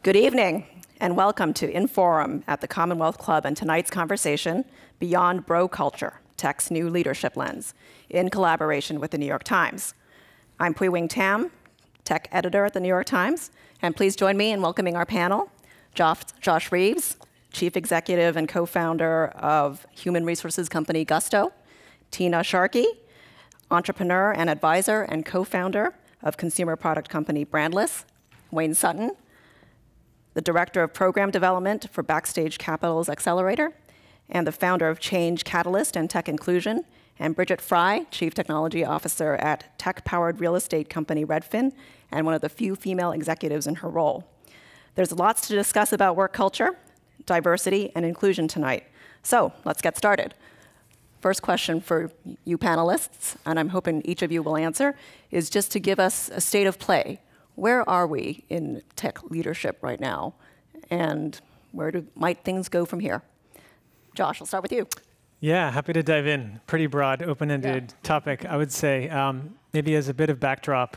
Good evening, and welcome to Inforum at the Commonwealth Club and tonight's conversation, Beyond Bro Culture, Tech's New Leadership Lens, in collaboration with the New York Times. I'm Pui Wing Tam, tech editor at the New York Times, and please join me in welcoming our panel, Josh Reeves, Chief Executive and co-founder of human resources company Gusto, Tina Sharkey, entrepreneur and advisor and co-founder of consumer product company Brandless, Wayne Sutton, the Director of Program Development for Backstage Capital's Accelerator, and the founder of Change Catalyst and Tech Inclusion, and Bridget Fry, Chief Technology Officer at tech-powered real estate company Redfin, and one of the few female executives in her role. There's lots to discuss about work culture, diversity, and inclusion tonight. So let's get started. First question for you panelists, and I'm hoping each of you will answer, is just to give us a state of play. Where are we in tech leadership right now? And where might things go from here? Josh, I'll start with you. Yeah, happy to dive in. Pretty broad, open-ended topic, I would say. Maybe as a bit of backdrop,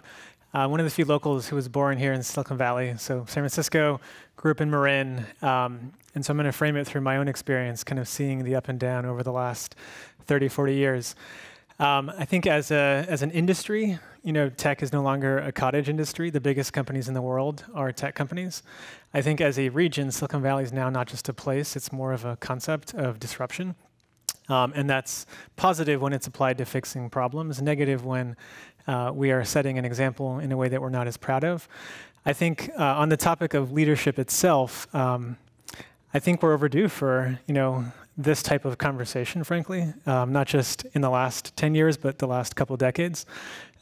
one of the few locals who was born here in Silicon Valley, so San Francisco, grew up in Marin, and so I'm going to frame it through my own experience, kind of seeing the up and down over the last 30, 40 years. I think as an industry, tech is no longer a cottage industry. The biggest companies in the world are tech companies. I think as a region, Silicon Valley is now not just a place, it's more of a concept of disruption. And that's positive when it's applied to fixing problems, negative when we are setting an example in a way that we're not as proud of. I think on the topic of leadership itself, I think we're overdue for, this type of conversation, frankly, not just in the last 10 years, but the last couple of decades.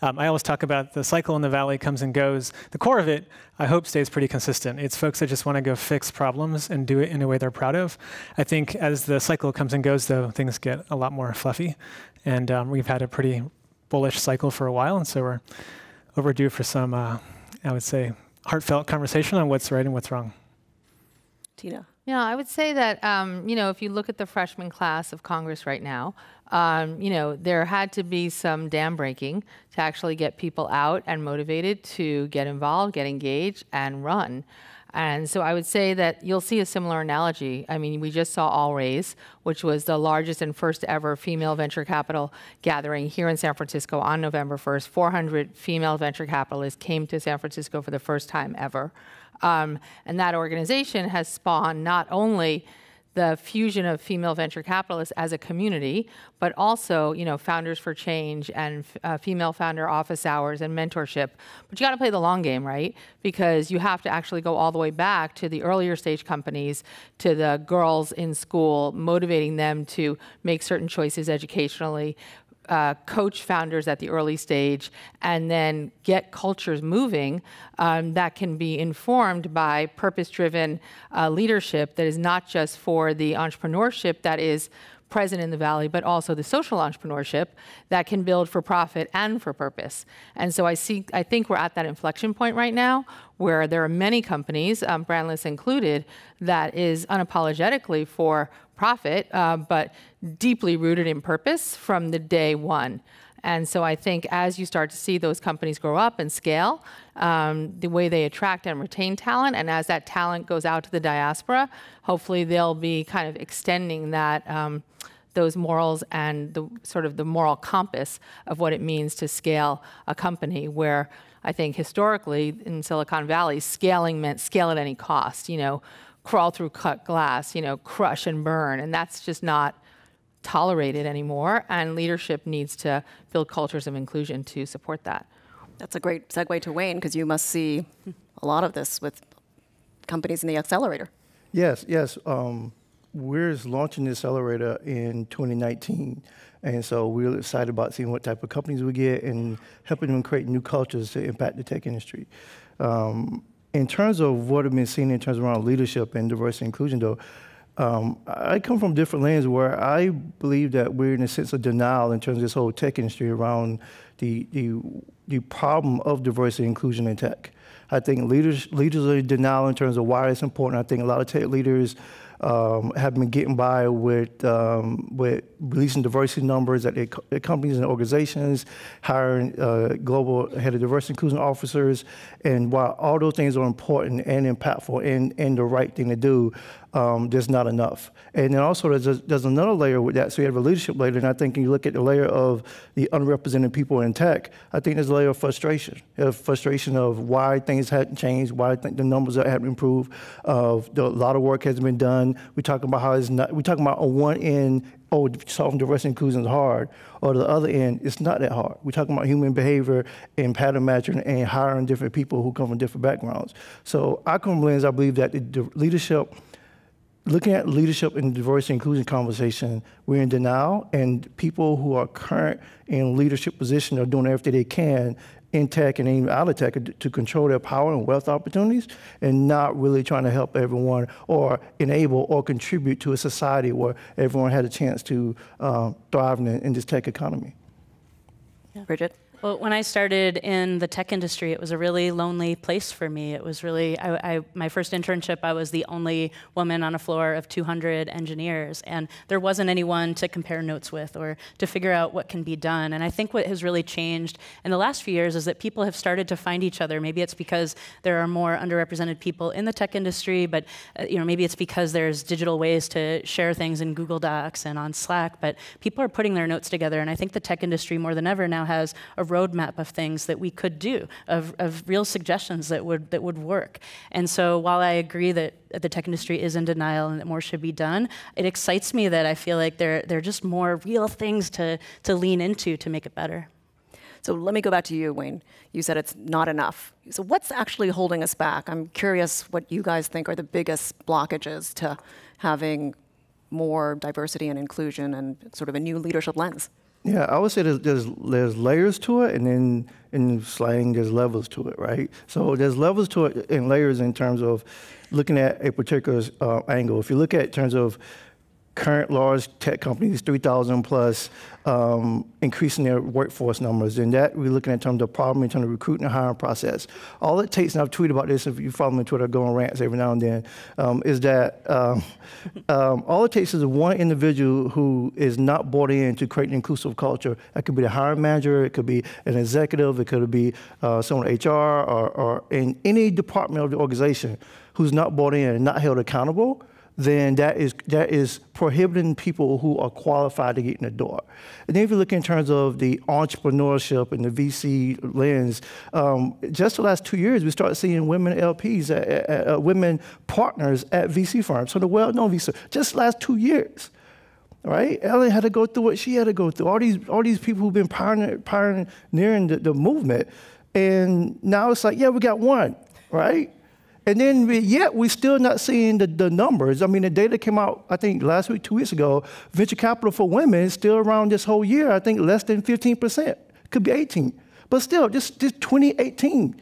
I always talk about the cycle in the valley comes and goes. The core of it, I hope, stays pretty consistent. It's folks that just want to go fix problems and do it in a way they're proud of. I think as the cycle comes and goes, though, things get a lot more fluffy. And we've had a pretty bullish cycle for a while, and so we're overdue for some, I would say, heartfelt conversation on what's right and what's wrong. Tina. Yeah, I would say that, if you look at the freshman class of Congress right now, there had to be some dam breaking to actually get people out and motivated to get involved, get engaged, and run. And so I would say that you'll see a similar analogy. I mean, we just saw All Raise, which was the largest and first ever female venture capital gathering here in San Francisco on November 1st. 400 female venture capitalists came to San Francisco for the first time ever. And that organization has spawned not only the fusion of female venture capitalists as a community, but also, Founders for Change and female founder office hours and mentorship. But you got to play the long game, right? Because you have to actually go all the way back to the earlier stage companies, to the girls in school, motivating them to make certain choices educationally, coach founders at the early stage, and then get cultures moving that can be informed by purpose-driven leadership that is not just for the entrepreneurship that is present in the Valley, but also the social entrepreneurship that can build for profit and for purpose. And so I think we're at that inflection point right now where there are many companies, Brandless included, that is unapologetically for profit, but deeply rooted in purpose from the day one. And so I think as you start to see those companies grow up and scale, the way they attract and retain talent, and as that talent goes out to the diaspora, hopefully they'll be kind of extending that those morals and the sort of the moral compass of what it means to scale a company, where I think historically in Silicon Valley, scaling meant scale at any cost, crawl through cut glass, crush and burn, and that's just not tolerated anymore, and leadership needs to build cultures of inclusion to support that. That's a great segue to Wayne, because you must see a lot of this with companies in the accelerator. Yes. We're launching the accelerator in 2019, and so we're excited about seeing what type of companies we get and helping them create new cultures to impact the tech industry. In terms of what I've been seeing in terms of around leadership and diversity and inclusion, though, I come from different lands where I believe that we're in a sense of denial in terms of this whole tech industry around the problem of diversity and inclusion in tech. I think leaders are in denial in terms of why it's important. I think a lot of tech leaders have been getting by with releasing diversity numbers at their companies and organizations, hiring global head of diversity inclusion officers. And while all those things are important and impactful and the right thing to do, there's not enough. And then also there's another layer with that. So you have a leadership layer, and I think when you look at the layer of the underrepresented people in tech, I think there's a layer of frustration. Frustration of why things hadn't changed, why I think the numbers haven't improved. A lot of work has been done. We're talking about how it's not, we're talking about on one end, oh, solving diversity inclusion is hard, or the other end, it's not that hard. We're talking about human behavior and pattern matching and hiring different people who come from different backgrounds. So I come from the lens, I believe that the leadership, looking at leadership in the diversity inclusion conversation, we're in denial, and people who are current in leadership positions are doing everything they can in tech and even out of tech to control their power and wealth opportunities, and not really trying to help everyone or enable or contribute to a society where everyone had a chance to thrive in this tech economy. Yeah. Bridget? Well, when I started in the tech industry, it was a really lonely place for me. It was really, my first internship, I was the only woman on a floor of 200 engineers, and there wasn't anyone to compare notes with or to figure out what can be done. And I think what has really changed in the last few years is that people have started to find each other. Maybe it's because there are more underrepresented people in the tech industry, but maybe it's because there's digital ways to share things in Google Docs and on Slack, but people are putting their notes together, and I think the tech industry more than ever now has a roadmap of things that we could do, of real suggestions that would work. And so while I agree that the tech industry is in denial and that more should be done, it excites me that I feel like there are just more real things to lean into to make it better. So let me go back to you, Wayne. You said it's not enough. So what's actually holding us back? I'm curious what you guys think are the biggest blockages to having more diversity and inclusion and sort of a new leadership lens. Yeah, I would say there's layers to it, and then in slang, there's levels to it, right? So there's levels to it and layers in terms of looking at a particular angle. If you look at it in terms of current large tech companies, 3,000 plus, increasing their workforce numbers, and that we're looking at in terms of problem in terms of recruiting and hiring process. All it takes, and I've tweeted about this, if you follow me on Twitter, I go on rants every now and then, is that all it takes is one individual who is not bought in to create an inclusive culture. That could be the hiring manager, it could be an executive, it could be someone in HR or in any department of the organization who's not bought in and not held accountable, then that is prohibiting people who are qualified to get in the door. And then if you look in terms of the entrepreneurship and the VC lens, just the last 2 years, we started seeing women LPs, women partners at VC firms. So the well-known VC, just the last 2 years, right? Ellen had to go through what she had to go through. All these people who've been pioneering the movement, and now it's like, yeah, we got one, right? And then yet we're still not seeing the numbers. I mean, the data came out, I think, last week, 2 weeks ago. Venture capital for women is still around this whole year, I think, less than 15%. Could be 18. But still, just 2018,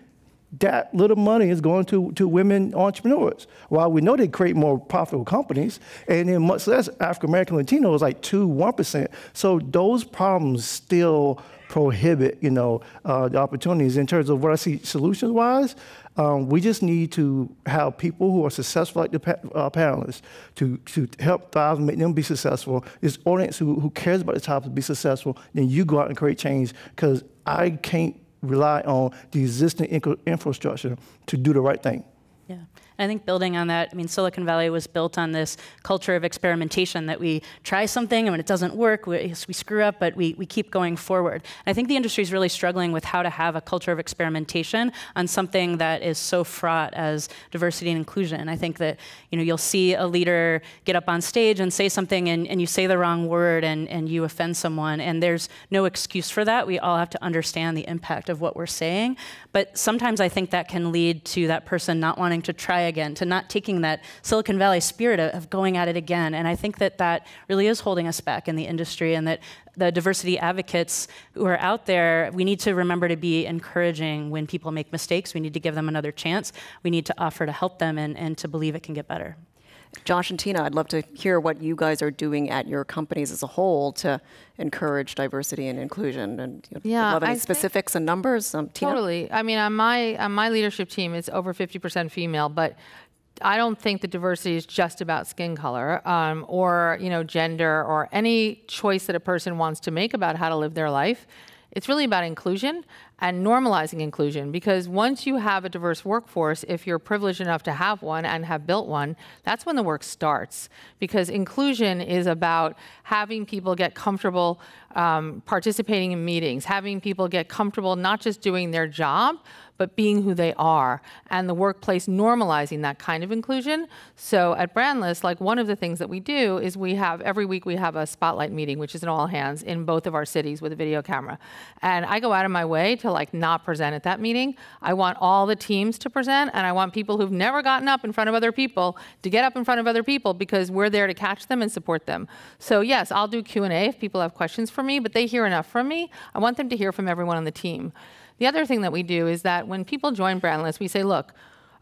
that little money is going to women entrepreneurs. While we know they create more profitable companies, and then much less African-American Latino is like 1%. So those problems still prohibit, the opportunities. In terms of what I see solutions-wise, we just need to have people who are successful, like the panelists, to help thrive and make them be successful. This audience who cares about the topic be successful, then you go out and create change, because I can't rely on the existing infrastructure to do the right thing. Yeah. I think building on that, I mean, Silicon Valley was built on this culture of experimentation, that we try something, and when it doesn't work, we screw up, but we keep going forward. And I think the industry is really struggling with how to have a culture of experimentation on something that is so fraught as diversity and inclusion. And I think that, you'll see a leader get up on stage and say something, and you say the wrong word, and you offend someone, and there's no excuse for that. We all have to understand the impact of what we're saying. But sometimes I think that can lead to that person not wanting to try again, to not taking that Silicon Valley spirit of going at it again. And I think that really is holding us back in the industry, and that the diversity advocates who are out there, we need to remember to be encouraging when people make mistakes. We need to give them another chance. We need to offer to help them and to believe it can get better. Josh and Tina, I'd love to hear what you guys are doing at your companies as a whole to encourage diversity and inclusion. And yeah, I'd love any specifics and numbers. Tina? Totally. I mean, on my leadership team, it's over 50% female, but I don't think that diversity is just about skin color or gender or any choice that a person wants to make about how to live their life. It's really about inclusion and normalizing inclusion, because once you have a diverse workforce, if you're privileged enough to have one and have built one, that's when the work starts. Because inclusion is about having people get comfortable participating in meetings, having people get comfortable not just doing their job, but being who they are, and the workplace normalizing that kind of inclusion. So at Brandless, like one of the things that we do is every week we have a spotlight meeting, which is an all hands in both of our cities with a video camera. And I go out of my way to not present at that meeting. I want all the teams to present, and I want people who've never gotten up in front of other people to get up in front of other people, because we're there to catch them and support them. So yes, I'll do Q&A if people have questions for me, but they hear enough from me. I want them to hear from everyone on the team. The other thing that we do is that when people join Brandless, we say, look,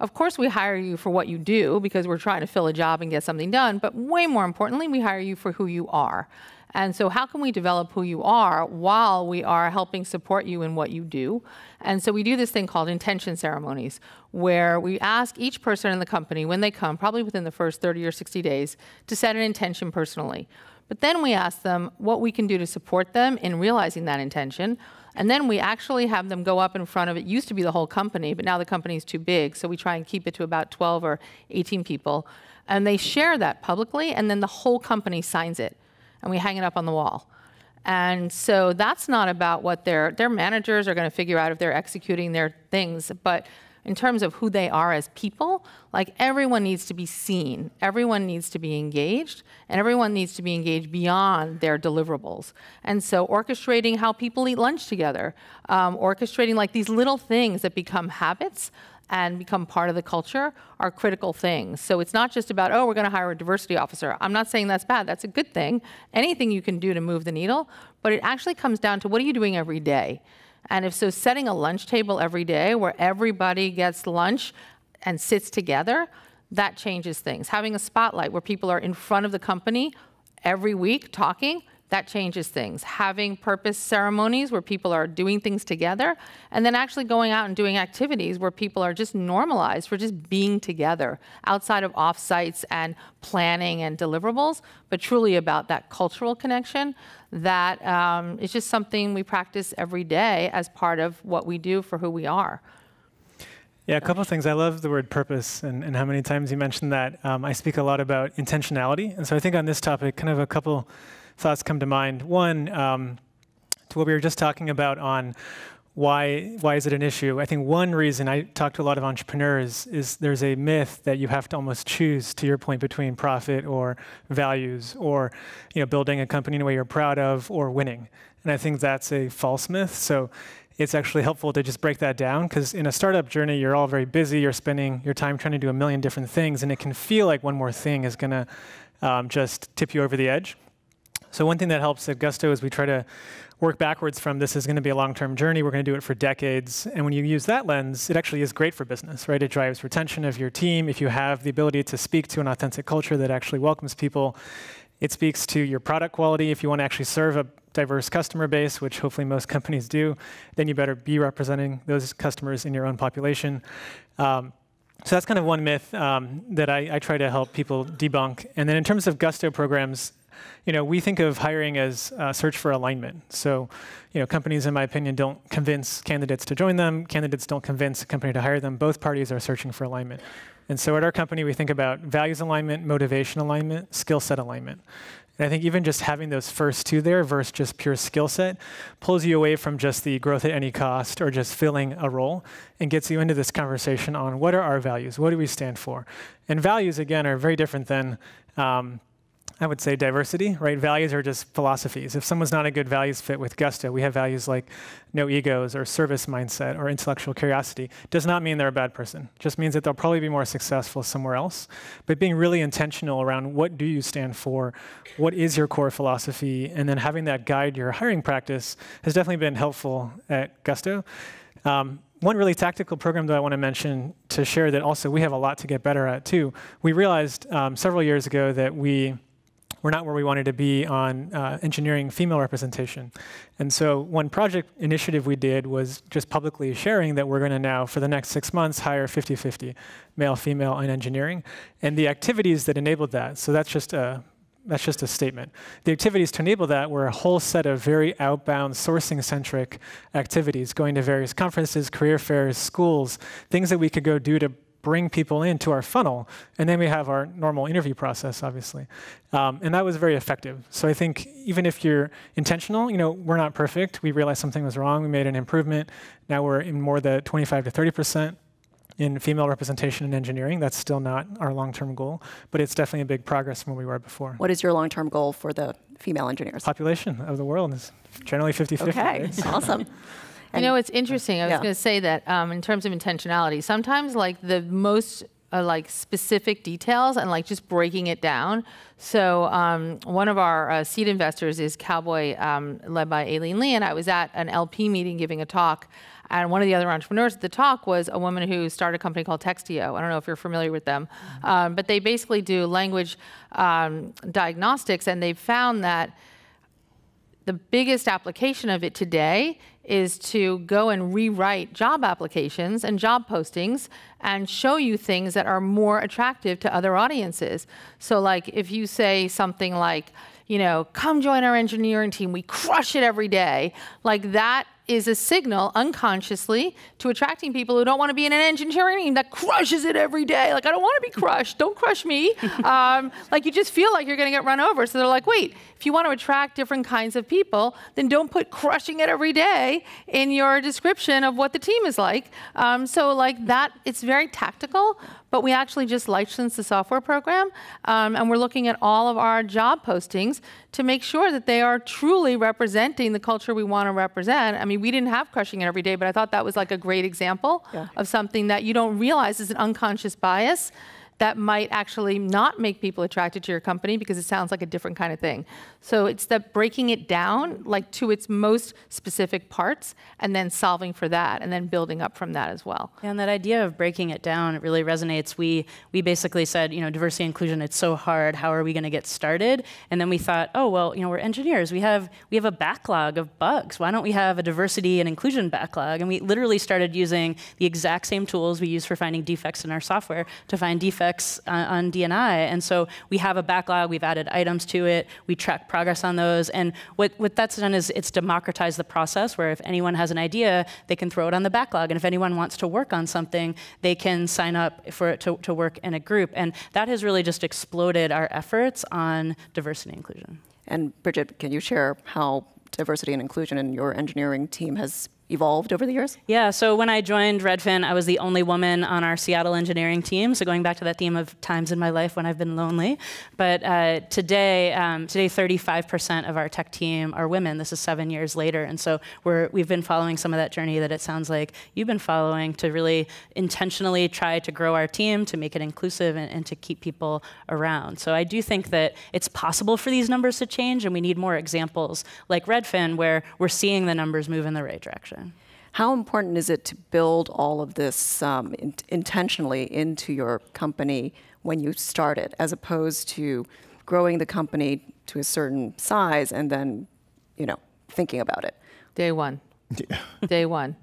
of course we hire you for what you do because we're trying to fill a job and get something done, but way more importantly, we hire you for who you are. And so how can we develop who you are while we are helping support you in what you do? And so we do this thing called intention ceremonies, where we ask each person in the company when they come, probably within the first 30 or 60 days, to set an intention personally. But then we ask them what we can do to support them in realizing that intention. And then we actually have them go up in front of, it used to be the whole company, but now the company is too big, so we try and keep it to about 12 or 18 people. And they share that publicly, and then the whole company signs it, and we hang it up on the wall. And so that's not about what their managers are going to figure out if they're executing their things, but in terms of who they are as people, everyone needs to be seen, everyone needs to be engaged, and everyone needs to be engaged beyond their deliverables. And so orchestrating how people eat lunch together, orchestrating these little things that become habits and become part of the culture are critical things. So it's not just about, oh, we're going to hire a diversity officer. I'm not saying that's bad. That's a good thing. Anything you can do to move the needle, but it actually comes down to what are you doing every day? And if so, setting a lunch table every day where everybody gets lunch and sits together, that changes things. Having a spotlight where people are in front of the company every week talking, that changes things. Having purpose ceremonies where people are doing things together, and then actually going out and doing activities where people are just normalized for just being together outside of offsites and planning and deliverables, but truly about that cultural connection that is just something we practice every day as part of what we do for who we are. Yeah, a couple of things. I love the word purpose and how many times you mentioned that. I speak a lot about intentionality. And so I think on this topic, kind of a couple thoughts come to mind. One, to what we were just talking about on why is it an issue? I think one reason, I talk to a lot of entrepreneurs, is there's a myth that you have to almost choose, to your point, between profit or values or building a company in a way you're proud of or winning. And I think that's a false myth. So it's actually helpful to just break that down, because in a startup journey, you're all very busy. You're spending your time trying to do a million different things, and it can feel like one more thing is going to just tip you over the edge. So one thing that helps at Gusto is we try to work backwards from this is going to be a long-term journey. We're going to do it for decades. And when you use that lens, it actually is great for business, right? It drives retention of your team. If you have the ability to speak to an authentic culture that actually welcomes people, it speaks to your product quality. If you want to actually serve a diverse customer base, which hopefully most companies do, then you better be representing those customers in your own population. So that's kind of one myth that I try to help people debunk. And then in terms of Gusto programs, we think of hiring as a search for alignment. So, companies, in my opinion, don't convince candidates to join them. Candidates don't convince a company to hire them. Both parties are searching for alignment. And so at our company, we think about values alignment, motivation alignment, skill set alignment. And I think even just having those first two there versus just pure skill set pulls you away from just the growth at any cost or just filling a role and gets you into this conversation on what are our values? What do we stand for? And values, again, are very different than I would say diversity, right? Values are just philosophies. If someone's not a good values fit with Gusto, we have values like no egos or service mindset or intellectual curiosity. Does not mean they're a bad person. Just means that they'll probably be more successful somewhere else. But being really intentional around what do you stand for, what is your core philosophy, and then having that guide your hiring practice has definitely been helpful at Gusto. One really tactical program that I want to mention to share that also we have a lot to get better at too. We realized several years ago that we we're not where we wanted to be on engineering female representation. And so one project initiative we did was just publicly sharing that we're going to now, for the next 6 months, hire 50-50 male, female in engineering, and the activities that enabled that. So that's just a statement. The activities to enable that were a whole set of very outbound, sourcing-centric activities, going to various conferences, career fairs, schools, things that we could go do to bring people into our funnel. And then we have our normal interview process, obviously. And that was very effective. So I think even if you're intentional, we're not perfect. We realized something was wrong. We made an improvement. Now we're in more the 25 to 30% in female representation in engineering. That's still not our long-term goal, but it's definitely a big progress from where we were before. What is your long-term goal for the female engineers? Population of the world is generally 50-50. Okay, right? Awesome. It's interesting. I was going to say that in terms of intentionality, sometimes like the most like specific details and like just breaking it down. So one of our seed investors is Cowboy, led by Aileen Lee, and I was at an LP meeting giving a talk. And one of the other entrepreneurs at the talk was a woman who started a company called Textio. I don't know if you're familiar with them, but they basically do language diagnostics, and they've found that the biggest application of it today is to go and rewrite job applications and job postings and show you things that are more attractive to other audiences. So like if you say something like, come join our engineering team, we crush it every day, like that is a signal unconsciously to attracting people who don't want to be in an engineering team that crushes it every day. Like, I don't want to be crushed. Don't crush me. Like, you just feel like you're going to get run over. So they're like, wait, if you want to attract different kinds of people, then don't put crushing it every day in your description of what the team is like. So like that, it's very tactical, but we actually just licensed the software program, and we're looking at all of our job postings to make sure that they are truly representing the culture we want to represent. I mean, we didn't have crushing it every day, but I thought that was like a great example of something that you don't realize is an unconscious bias that might actually not make people attracted to your company because it sounds like a different kind of thing. So it's that breaking it down like to its most specific parts and then solving for that and then building up from that as well. Yeah, and that idea of breaking it down, it really resonates. We basically said, diversity and inclusion, it's so hard, how are we going to get started? And then we thought, oh, well, we're engineers. We have a backlog of bugs. Why don't we have a diversity and inclusion backlog? And we literally started using the exact same tools we use for finding defects in our software to find defects on D&I. And so we have a backlog, we've added items to it, we track progress on those. And what that's done is it's democratized the process where if anyone has an idea, they can throw it on the backlog. And if anyone wants to work on something, they can sign up for it to work in a group. And that has really just exploded our efforts on diversity and inclusion. And Bridget, can you share how diversity and inclusion in your engineering team has evolved over the years? Yeah, so when I joined Redfin, I was the only woman on our Seattle engineering team. So going back to that theme of times in my life when I've been lonely. But today 35% of our tech team are women. This is 7 years later. And so we've been following some of that journey that it sounds like you've been following to really intentionally try to grow our team, to make it inclusive and to keep people around. So I do think that it's possible for these numbers to change, and we need more examples like Redfin where we're seeing the numbers move in the right direction. How important is it to build all of this intentionally into your company when you started, as opposed to growing the company to a certain size and then, thinking about it? Day one. Yeah. Day one.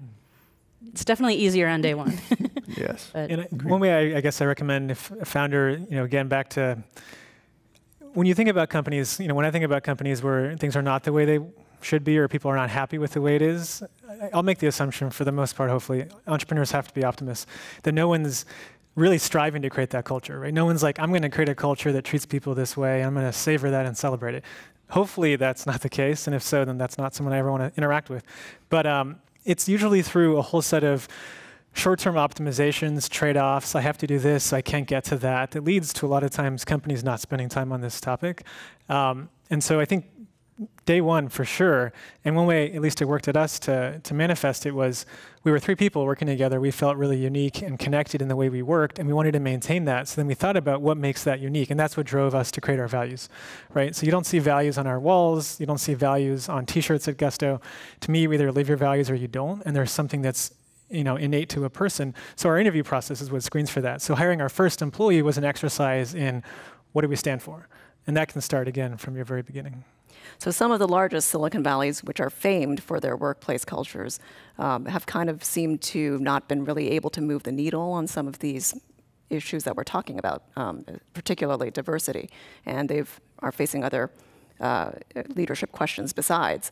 It's definitely easier on day one. Yes. And one way I guess I recommend if a founder, again, back to when you think about companies, when I think about companies where things are not the way they should be or people are not happy with the way it is, I'll make the assumption for the most part, hopefully, entrepreneurs have to be optimists, that no one's really striving to create that culture, right? No one's like, I'm going to create a culture that treats people this way, I'm going to savor that and celebrate it. Hopefully that's not the case, and if so, then that's not someone I ever want to interact with. But it's usually through a whole set of short-term optimizations, trade-offs, I have to do this, I can't get to that. It leads to a lot of times companies not spending time on this topic. And so I think day one, for sure, and one way, at least it worked at us to manifest it was, we were 3 people working together. We felt really unique and connected in the way we worked, and we wanted to maintain that. So then we thought about what makes that unique, and that's what drove us to create our values, right? So you don't see values on our walls. You don't see values on T-shirts at Gusto. To me, you either live your values or you don't, and there's something that's innate to a person. So our interview process is what screens for that. So hiring our first employee was an exercise in what do we stand for? And that can start again from your very beginning. So some of the largest Silicon Valleys, which are famed for their workplace cultures, have kind of seemed to not been really able to move the needle on some of these issues that we're talking about, particularly diversity. And they are facing other leadership questions besides.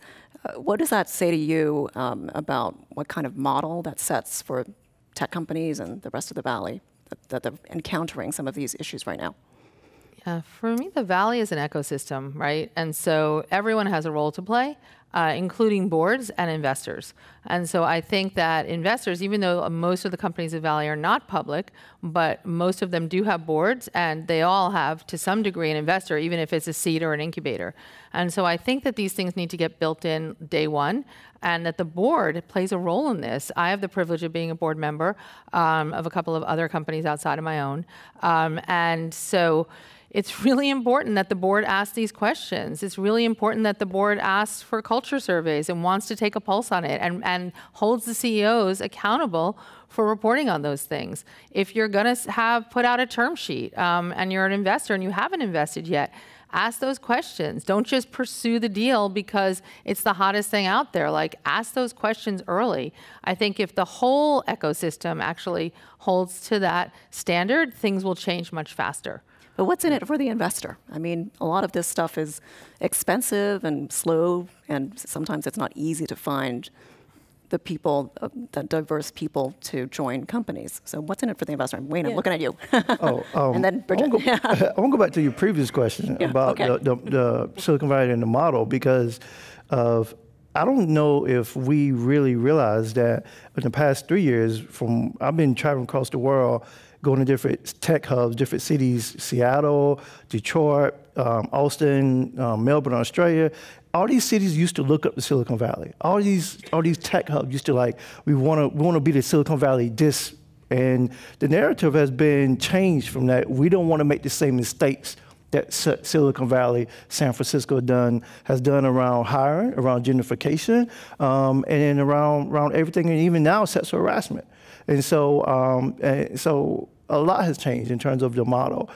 What does that say to you about what kind of model that sets for tech companies and the rest of the Valley that they're encountering some of these issues right now? For me, the Valley is an ecosystem, right? And so everyone has a role to play, including boards and investors. And so I think that investors, even though most of the companies in the Valley are not public, but most of them do have boards, and they all have, to some degree, an investor, even if it's a seed or an incubator. And so I think that these things need to get built in day one, and that the board plays a role in this. I have the privilege of being a board member of a couple of other companies outside of my own. And so it's really important that the board asks these questions. It's really important that the board asks for culture surveys and wants to take a pulse on it and holds the CEOs accountable for reporting on those things. If you're going to put out a term sheet and you're an investor and you haven't invested yet, ask those questions. Don't just pursue the deal because it's the hottest thing out there. Like, ask those questions early. I think if the whole ecosystem actually holds to that standard, things will change much faster. But what's in it for the investor? I mean, a lot of this stuff is expensive and slow, and sometimes it's not easy to find the people, the diverse people to join companies. So what's in it for the investor? Wayne, I'm looking at you. And then Bridget. I want to go back to your previous question about the Silicon Valley and the model, because of I don't know if we really realized that in the past 3 years, I've been traveling across the world, going to different tech hubs, different cities, Seattle, Detroit, Austin, Melbourne, Australia. All these cities used to look up to Silicon Valley. All these tech hubs used to we want to be the Silicon Valley this. And the narrative has been changed from that. We don't want to make the same mistakes that Silicon Valley, San Francisco has done around hiring, around gentrification, and then around everything, and even now sexual harassment. And so a lot has changed in terms of the model.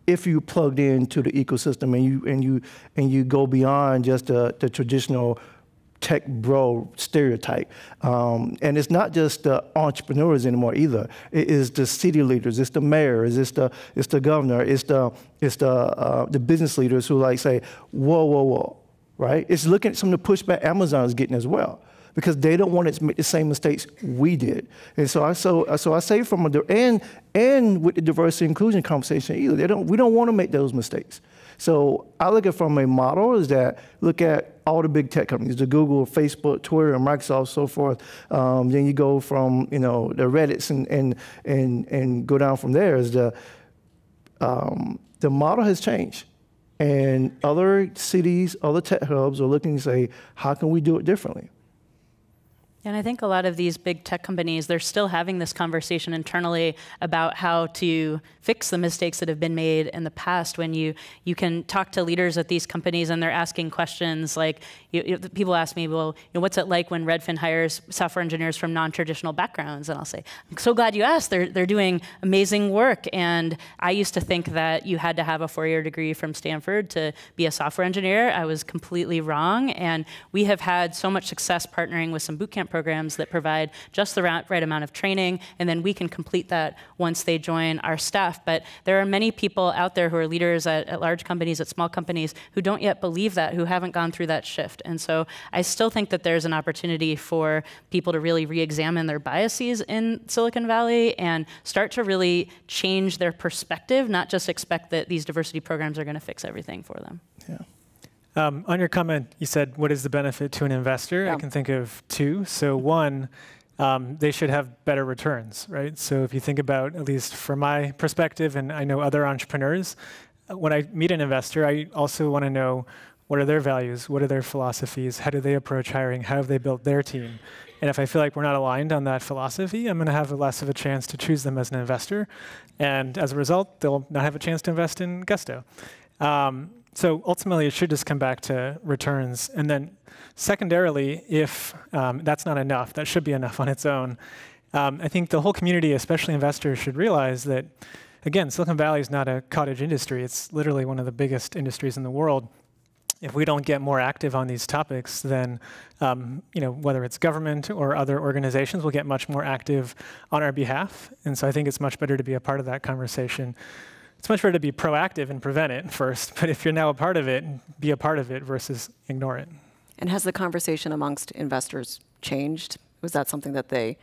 If you plugged into the ecosystem and you go beyond just the traditional tech bro stereotype, and it's not just the entrepreneurs anymore either. It is the city leaders, it's the mayors, it's the governor, it's the business leaders who say, whoa, right? It's looking at some of the pushback Amazon is getting as well, because they don't want to make the same mistakes we did. And so I say and with the diversity inclusion conversation either, we don't want to make those mistakes. So I look at from a model is that look at all the big tech companies, the Google, Facebook, Twitter, and Microsoft, so forth. Then you go from the Reddits and go down from there. Is the model has changed, and other cities, other tech hubs are looking to say, how can we do it differently? And I think a lot of these big tech companies, they're still having this conversation internally about how to fix the mistakes that have been made in the past. When you can talk to leaders at these companies and they're asking questions like, people ask me, well, what's it like when Redfin hires software engineers from non-traditional backgrounds? And I'll say, I'm so glad you asked. They're doing amazing work. And I used to think that you had to have a 4-year degree from Stanford to be a software engineer. I was completely wrong. And we have had so much success partnering with some bootcamp programs that provide just the right amount of training, and then we can complete that once they join our staff. But there are many people out there who are leaders at large companies, at small companies, who don't yet believe that, who haven't gone through that shift. And so I still think that there's an opportunity for people to really re-examine their biases in Silicon Valley and start to really change their perspective, not just expect that these diversity programs are going to fix everything for them. Yeah. On your comment, you said, what is the benefit to an investor? I can think of two. So one, they should have better returns, right? So if you think about, at least from my perspective, and I know other entrepreneurs, when I meet an investor, I also want to know what are their values, what are their philosophies, how do they approach hiring, how have they built their team? And if I feel like we're not aligned on that philosophy, I'm going to have less of a chance to choose them as an investor. And as a result, they'll not have a chance to invest in Gusto. So ultimately, it should just come back to returns. And then secondarily, if that's not enough, that should be enough on its own, I think the whole community, especially investors, should realize that again, Silicon Valley is not a cottage industry. It's literally one of the biggest industries in the world. If we don't get more active on these topics, then whether it's government or other organizations will get much more active on our behalf. And so I think it's much better to be a part of that conversation. It's much better to be proactive and prevent it first. But if you're now a part of it, be a part of it versus ignore it. And has the conversation amongst investors changed? Was that something that they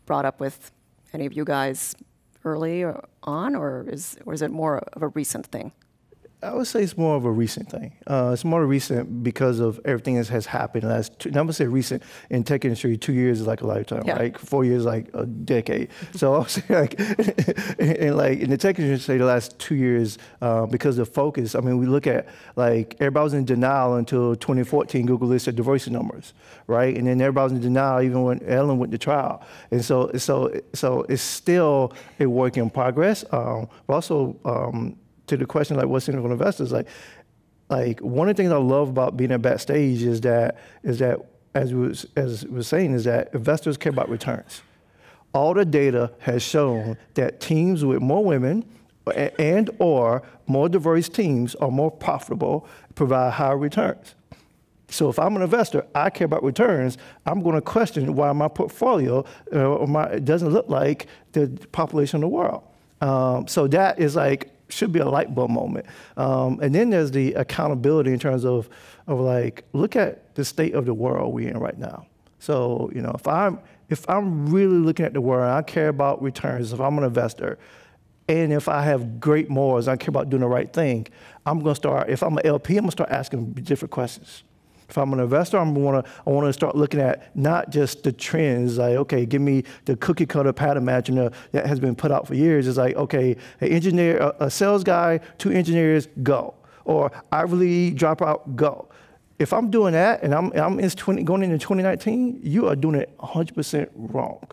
brought up with any of you guys early on, or is it more of a recent thing? I would say it's more of a recent thing. It's more recent because of everything that has happened. And I'm going to say recent in tech industry, 2 years is like a lifetime, right? 4 years like a decade. So I'll say in the tech industry, the last 2 years, because of focus, I mean, we look at everybody was in denial until 2014, Google listed diversity numbers, right? And then everybody was in denial even when Ellen went to trial. And so it's still a work in progress. But also, to the question what's in it for investors, one of the things I love about being at backstage is that as we were saying is that investors care about returns. All the data has shown that teams with more women and or more diverse teams are more profitable, provide higher returns. So if I'm an investor, I care about returns. I'm going to question why my portfolio doesn't look like the population of the world. So that is should be a light bulb moment. And then there's the accountability in terms of look at the state of the world we're in right now. So, if I'm really looking at the world and I care about returns, if I'm an investor, and if I have great morals, I care about doing the right thing, I'm going to start, if I'm an LP, I'm going to start asking different questions. If I'm an investor, I want to start looking at not just the trends, okay, give me the cookie cutter pattern matching that has been put out for years. It's okay, an engineer, a sales guy, 2 engineers, go. Or Ivy League dropout, go. If I'm doing that and I'm going into 2019, you are doing it 100% wrong.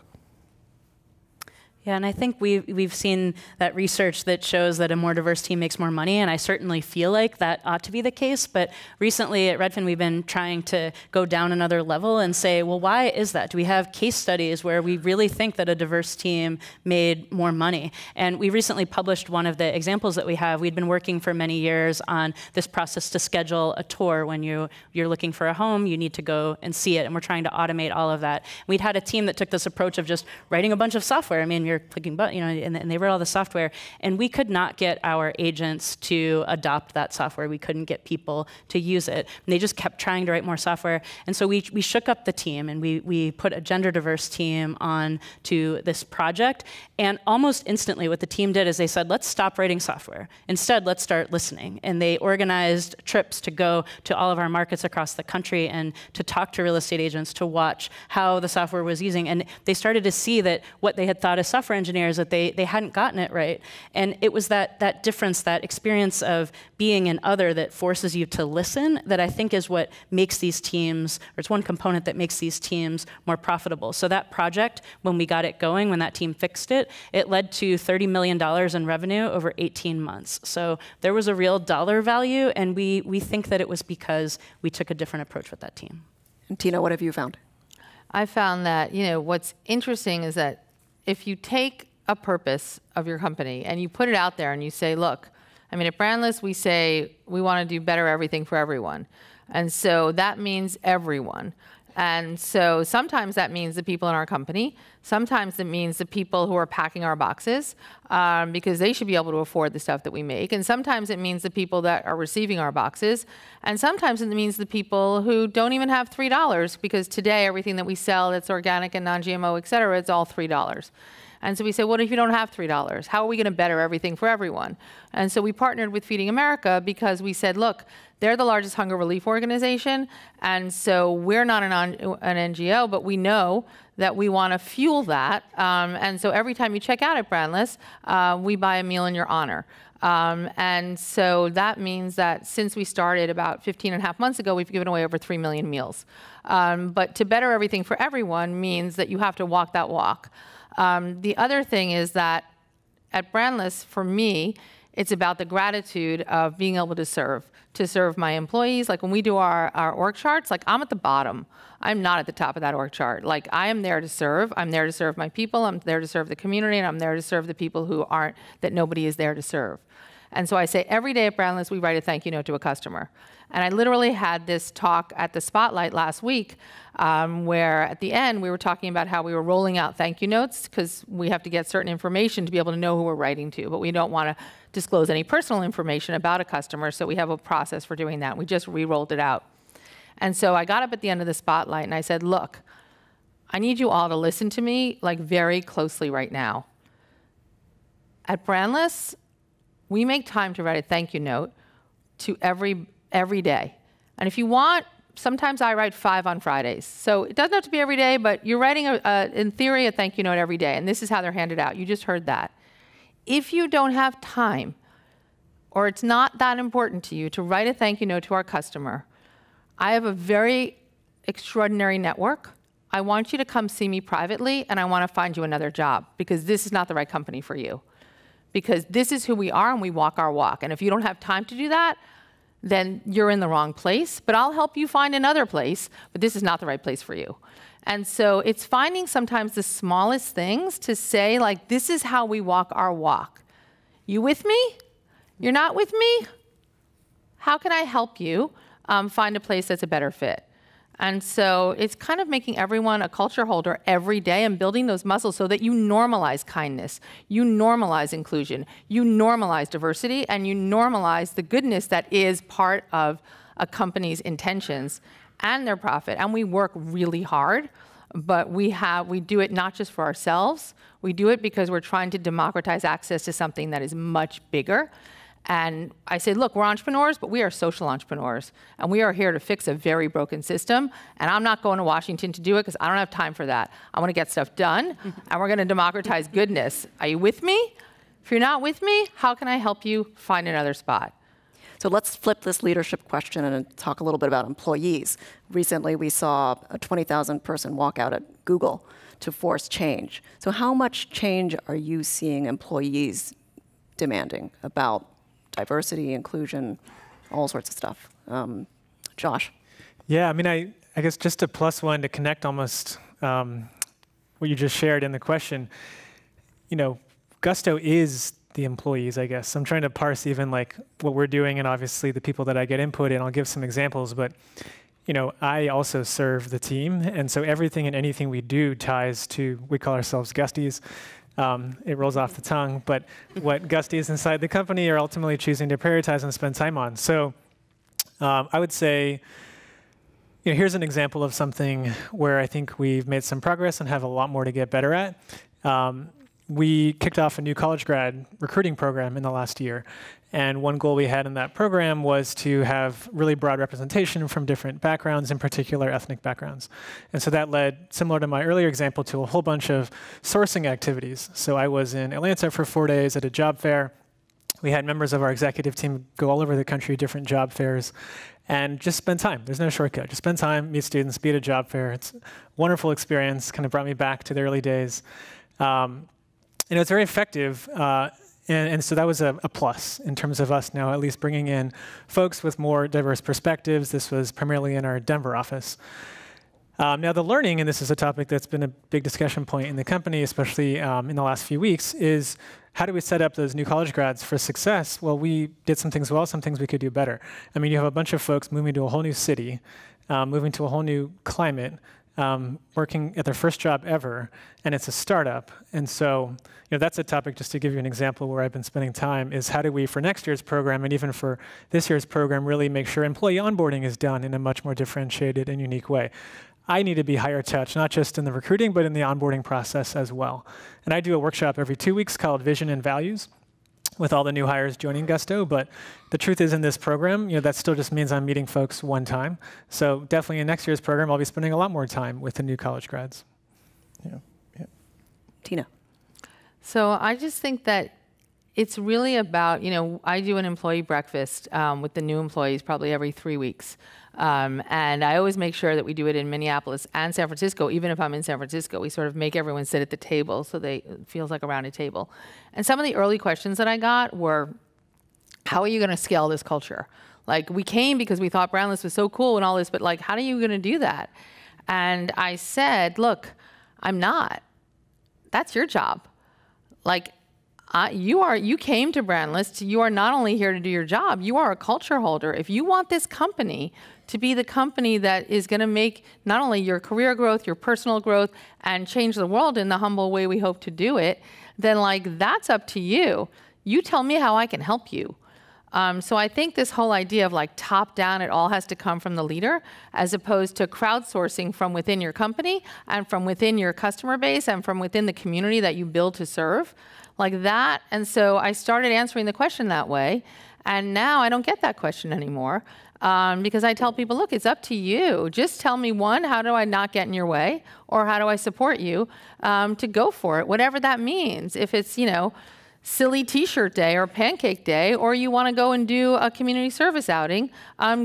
Yeah, and I think we've seen that research that shows that a more diverse team makes more money, and I certainly feel like that ought to be the case. But recently at Redfin, we've been trying to go down another level and say, well, why is that? Do we have case studies where we really think that a diverse team made more money? And we recently published one of the examples that we have. We'd been working for many years on this process to schedule a tour. When you're looking for a home, you need to go and see it, and we're trying to automate all of that. We'd had a team that took this approach of just writing a bunch of software. I mean, you're clicking button, and they wrote all the software, and we could not get our agents to adopt that software. We couldn't get people to use it. And they just kept trying to write more software. And so we shook up the team, and we put a gender diverse team on to this project. And almost instantly, what the team did is they said, let's stop writing software. Instead, let's start listening. And they organized trips to go to all of our markets across the country and to talk to real estate agents to watch how the software was using. And they started to see that what they had thought as software engineers, that they hadn't gotten it right. And it was that difference, that experience of being an other that forces you to listen, that I think is what makes these teams, or it's one component that makes these teams more profitable. So that project, when we got it going, when that team fixed it, it led to $30 million in revenue over 18 months. So there was a real dollar value, and we think that it was because we took a different approach with that team. And Tina, what have you found? I found that, what's interesting is that if you take a purpose of your company and you put it out there and you say, look, I mean, at Brandless, we say we want to do better everything for everyone. And so that means everyone. And so sometimes that means the people in our company. Sometimes it means the people who are packing our boxes because they should be able to afford the stuff that we make. And sometimes it means the people that are receiving our boxes. And sometimes it means the people who don't even have $3 because today everything that we sell that's organic and non-GMO, et cetera, it's all $3. And so we say, what if you don't have $3? How are we going to better everything for everyone? And so we partnered with Feeding America because we said, look, they're the largest hunger relief organization. And so we're not an NGO, but we know that we want to fuel that. And so every time you check out at Brandless, we buy a meal in your honor. And so that means that since we started about 15 and a half months ago, we've given away over 3 million meals. But to better everything for everyone means that you have to walk that walk. The other thing is that at Brandless, for me, It's about the gratitude of being able to serve my employees. Like when we do our org charts, like I'm at the bottom. I'm not at the top of that org chart. Like I am there to serve. I'm there to serve my people. I'm there to serve the community, and I'm there to serve the people who aren't, that nobody is there to serve. And so I say every day at Brandless, we write a thank you note to a customer. And I literally had this talk at the Spotlight last week where at the end we were talking about how we were rolling out thank you notes because we have to get certain information to be able to know who we're writing to, but we don't want to disclose any personal information about a customer, so we have a process for doing that. We just re-rolled it out. And so I got up at the end of the Spotlight and I said, look, I need you all to listen to me like very closely right now. At Brandless, we make time to write a thank you note to every day. And if you want, sometimes I write 5 on Fridays. So it doesn't have to be every day, but you're writing, in theory, a thank you note every day. And this is how they're handed out. You just heard that. If you don't have time, or it's not that important to you to write a thank you note to our customer, I have a very extraordinary network. I want you to come see me privately, and I want to find you another job, because this is not the right company for you. Because this is who we are, and we walk our walk. And if you don't have time to do that, then you're in the wrong place. But I'll help you find another place, but this is not the right place for you. And so it's finding sometimes the smallest things to say, like, this is how we walk our walk. You with me? You're not with me? How can I help you find a place that's a better fit? And so it's kind of making everyone a culture holder every day and building those muscles so that you normalize kindness, you normalize inclusion, you normalize diversity, and you normalize the goodness that is part of a company's intentions and their profit. And we work really hard, but we do it not just for ourselves. We do it because we're trying to democratize access to something that is much bigger. And I say, look, we're entrepreneurs, but we are social entrepreneurs. And we are here to fix a very broken system. And I'm not going to Washington to do it because I don't have time for that. I want to get stuff done, and we're going to democratize goodness. Are you with me? If you're not with me, how can I help you find another spot? So let's flip this leadership question and talk a little bit about employees. Recently, we saw a 20,000 person walkout at Google to force change. So how much change are you seeing employees demanding about diversity, inclusion, all sorts of stuff? Josh? Yeah, I mean, I guess just a +1 to connect almost what you just shared in the question. You know, Gusto is the employees, I guess. I'm trying to parse even like what we're doing and obviously the people that I get input in. I'll give some examples, but you know, I also serve the team, and so everything and anything we do ties to, we call ourselves Gusties. It rolls off the tongue, but what Gusties inside the company are ultimately choosing to prioritize and spend time on. So I would say, you know, here's an example of something where I think we've made some progress and have a lot more to get better at. We kicked off a new college grad recruiting program in the last year. And one goal we had in that program was to have really broad representation from different backgrounds, in particular ethnic backgrounds. And so that led, similar to my earlier example, to a whole bunch of sourcing activities. So I was in Atlanta for 4 days at a job fair. We had members of our executive team go all over the country, different job fairs, and just spend time. There's no shortcut. Just spend time, meet students, be at a job fair. It's a wonderful experience, kind of brought me back to the early days. And it's very effective. And so that was a plus in terms of us now at least bringing in folks with more diverse perspectives. This was primarily in our Denver office. Now the learning, and this is a topic that's been a big discussion point in the company, especially in the last few weeks, is how do we set up those new college grads for success? Well, we did some things well, some things we could do better. I mean, you have a bunch of folks moving to a whole new city, moving to a whole new climate, working at their first job ever, and it's a startup. And so, you know, that's a topic, just to give you an example where I've been spending time, is how do we, for next year's program and even for this year's program, really make sure employee onboarding is done in a much more differentiated and unique way. I need to be higher touch, not just in the recruiting, but in the onboarding process as well. And I do a workshop every 2 weeks called Vision and Values with all the new hires joining Gusto. But the truth is in this program, you know, that still just means I'm meeting folks one time. So definitely in next year's program, I'll be spending a lot more time with the new college grads. Yeah. Tina? So I just think that it's really about, you know, I do an employee breakfast with the new employees probably every 3 weeks. And I always make sure that we do it in Minneapolis and San Francisco. Even if I'm in San Francisco, we sort of make everyone sit at the table so it feels like around a table. And some of the early questions that I got were how are you going to scale this culture? Like, we came because we thought Brandless was so cool and all this, but like, how are you going to do that? And I said, look, I'm not. That's your job. Like, you came to Brandless. You are not only here to do your job, you are a culture holder. If you want this company to be the company that is going to make not only your career growth, your personal growth, and change the world in the humble way we hope to do it, then like, that's up to you. You tell me how I can help you. So I think this whole idea of like top down, it all has to come from the leader, as opposed to crowdsourcing from within your company and from within your customer base and from within the community that you build to serve, like that. And so I started answering the question that way. And now I don't get that question anymore, because I tell people, look, it's up to you. Just tell me, one, how do I not get in your way? Or how do I support you to go for it, whatever that means. If it's, you know, silly t-shirt day or pancake day, or you want to go and do a community service outing,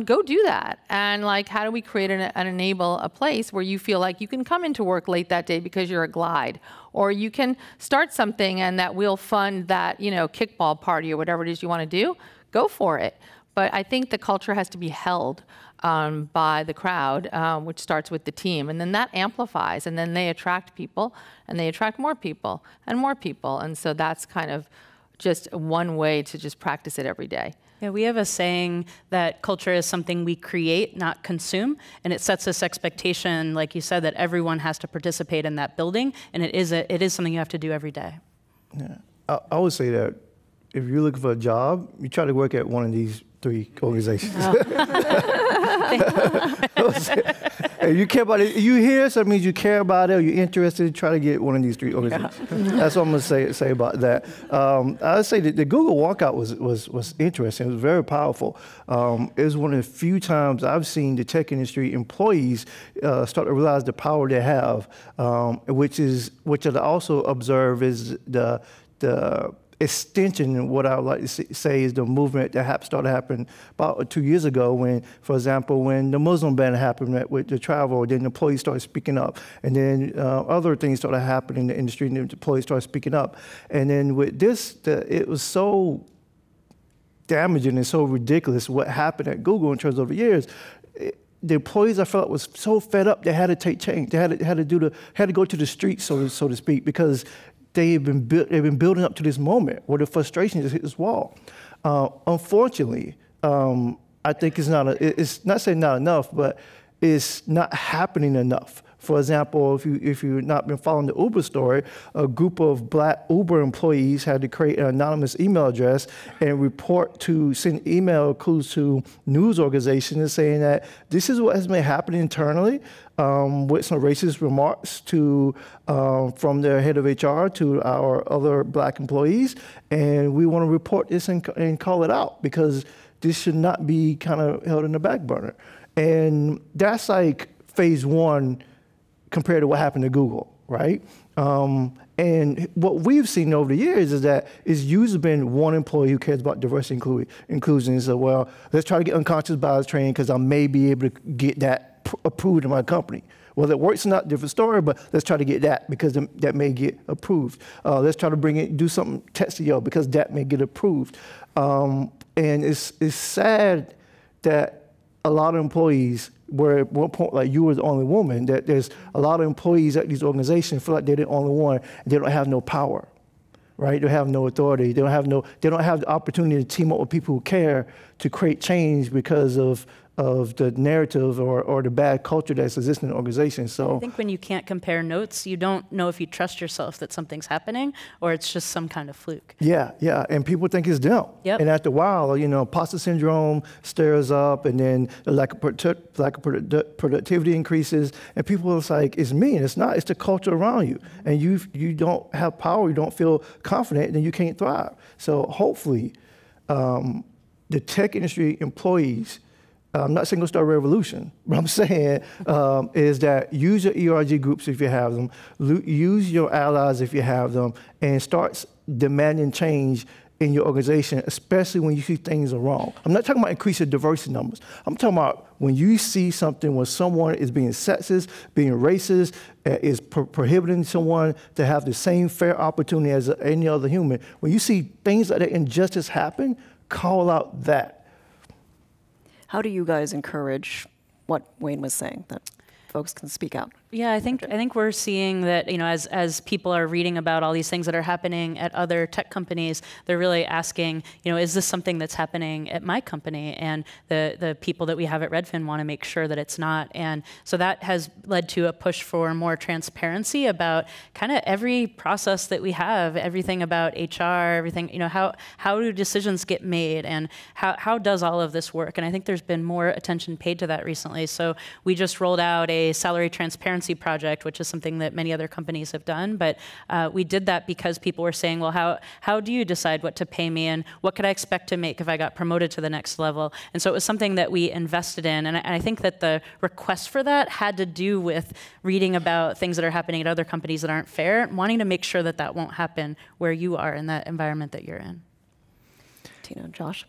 go do that. And like, how do we create and enable a place where you feel like you can come into work late that day because you're a Glide, or you can start something and that we'll fund that, you know, kickball party or whatever it is you want to do, go for it. But I think the culture has to be held by the crowd, which starts with the team. And then that amplifies, and then they attract people, and they attract more people and more people. And so that's kind of just one way to just practice it every day. Yeah, we have a saying that culture is something we create, not consume. And it sets this expectation, like you said, that everyone has to participate in that building. And it is something you have to do every day. Yeah. I would say that if you're looking for a job, you try to work at one of these 3 organizations. If you care about it, you here, so that means you care about it, or you're interested, try to get one of these 3 organizations. That's what I'm going to say about that. I would say that the Google walkout was interesting. It was very powerful. It was one of the few times I've seen the tech industry employees start to realize the power they have, which I also observe is the extension, and what I would like to say is the movement that started happening about 2 years ago when, for example, when the Muslim ban happened with the travel, then the employees started speaking up. And then other things started happening in the industry, and the employees started speaking up. And then with this, it was so damaging and so ridiculous what happened at Google in terms of the years. The employees, I felt, was so fed up they had to take change. They had to go to the streets, so to speak, because they've been building up to this moment where the frustration just hit this wall. Unfortunately, I think it's not saying not enough, but it's not happening enough. For example, if you've not been following the Uber story, a group of Black Uber employees had to create an anonymous email address and send email clues to news organizations saying that this is what has been happening internally, with some racist remarks from their head of HR to our other Black employees, and we want to report this and call it out because this should not be kind of held in the back burner. And that's like phase 1 compared to what happened to Google, right? And what we've seen over the years is that it's usually been one employee who cares about diversity and inclusion. So, well, let's try to get unconscious bias training because I may be able to get that approved in my company. Whether it works or not, different story, but let's try to get that because that may get approved. Let's try to do something Textio because that may get approved. And it's sad that a lot of employees, where at one point, like you were the only woman, that there's a lot of employees at these organizations feel like they're the only one, and they don't have no power, right? They have no authority. They don't have the opportunity to team up with people who care to create change because of the narrative or the bad culture that's existing in the organization. So I think when you can't compare notes, you don't know if you trust yourself that something's happening or it's just some kind of fluke. Yeah, and people think it's them. Yep. And after a while, imposter syndrome stirs up, and then the lack of productivity increases, and people are like, it's me, and it's not. It's the culture around you, and you don't have power, you don't feel confident, then you can't thrive. So hopefully, the tech industry employees. I'm not saying go start a revolution. What I'm saying is that use your ERG groups if you have them, use your allies if you have them, and start demanding change in your organization, especially when you see things are wrong. I'm not talking about increasing diversity numbers. I'm talking about when you see something where someone is being sexist, being racist, is prohibiting someone to have the same fair opportunity as any other human. When you see things like that injustice happen, call out that. How do you guys encourage what Wayne was saying, that folks can speak out? Yeah, I think we're seeing that, as people are reading about all these things that are happening at other tech companies, they're really asking, is this something that's happening at my company? And the people that we have at Redfin want to make sure that it's not. And so that has led to a push for more transparency about kind of every process that we have, everything about HR, everything, how do decisions get made, and how does all of this work? And I think there's been more attention paid to that recently. So we just rolled out a salary transparency project, which is something that many other companies have done. But we did that because people were saying, well, how do you decide what to pay me, and what could I expect to make if I got promoted to the next level? And so it was something that we invested in. And I think that the request for that had to do with reading about things that are happening at other companies that aren't fair, and wanting to make sure that that won't happen where you are in that environment that you're in. Tina and Josh?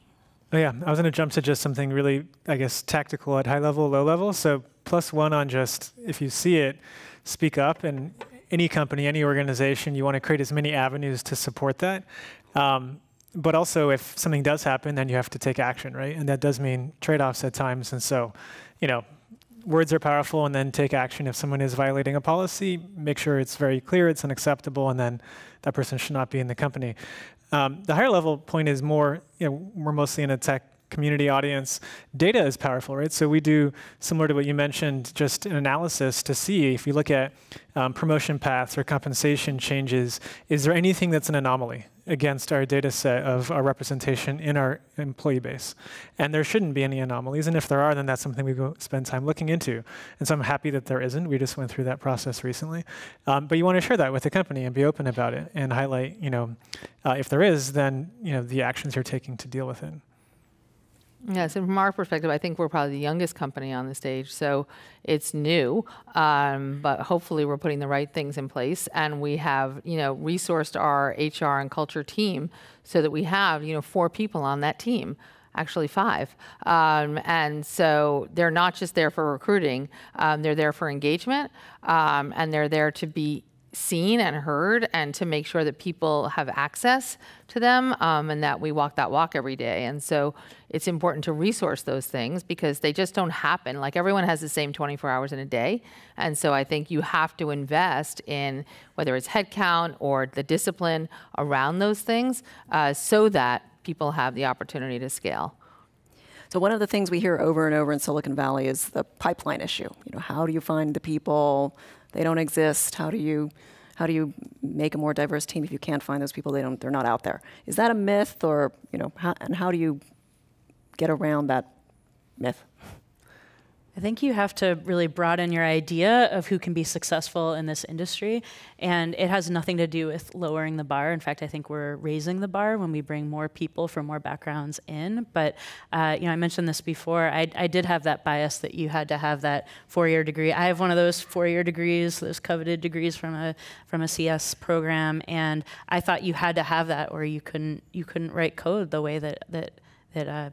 Oh yeah, I was going to jump to just something really, I guess, tactical at high level, low level. So +1 on just, if you see it, speak up. And any company, any organization, you want to create as many avenues to support that. But also, if something does happen, then you have to take action, right? And that does mean trade-offs at times. And so, words are powerful, and then take action. If someone is violating a policy, make sure it's very clear, it's unacceptable, and then that person should not be in the company. The higher level point is more, we're mostly in a tech community audience. Data is powerful, right? So we do, similar to what you mentioned, just an analysis to see, if you look at promotion paths or compensation changes, is there anything that's an anomaly against our data set of our representation in our employee base? And there shouldn't be any anomalies. And if there are, then that's something we go spend time looking into. And so I'm happy that there isn't. We just went through that process recently. But you want to share that with the company and be open about it and highlight, if there is, then, the actions you're taking to deal with it. Yeah, so from our perspective, I think we're probably the youngest company on the stage, so it's new, but hopefully we're putting the right things in place, and we have, resourced our HR and culture team so that we have, 4 people on that team, actually 5. And so they're not just there for recruiting, they're there for engagement, and they're there to be seen and heard, and to make sure that people have access to them, and that we walk that walk every day. And so it's important to resource those things, because they just don't happen. Like, everyone has the same 24 hours in a day. And so I think you have to invest in, whether it's headcount or the discipline around those things, so that people have the opportunity to scale. So one of the things we hear over and over in Silicon Valley is the pipeline issue. How do you find the people? They don't exist. How do you make a more diverse team if you can't find those people? They're not out there. Is that a myth, or how do you get around that myth? I think you have to really broaden your idea of who can be successful in this industry, and it has nothing to do with lowering the bar. In fact, I think we're raising the bar when we bring more people from more backgrounds in. But I mentioned this before. I did have that bias that you had to have that 4-year degree. I have one of those 4-year degrees, those coveted degrees from a CS program, and I thought you had to have that, or you couldn't write code the way that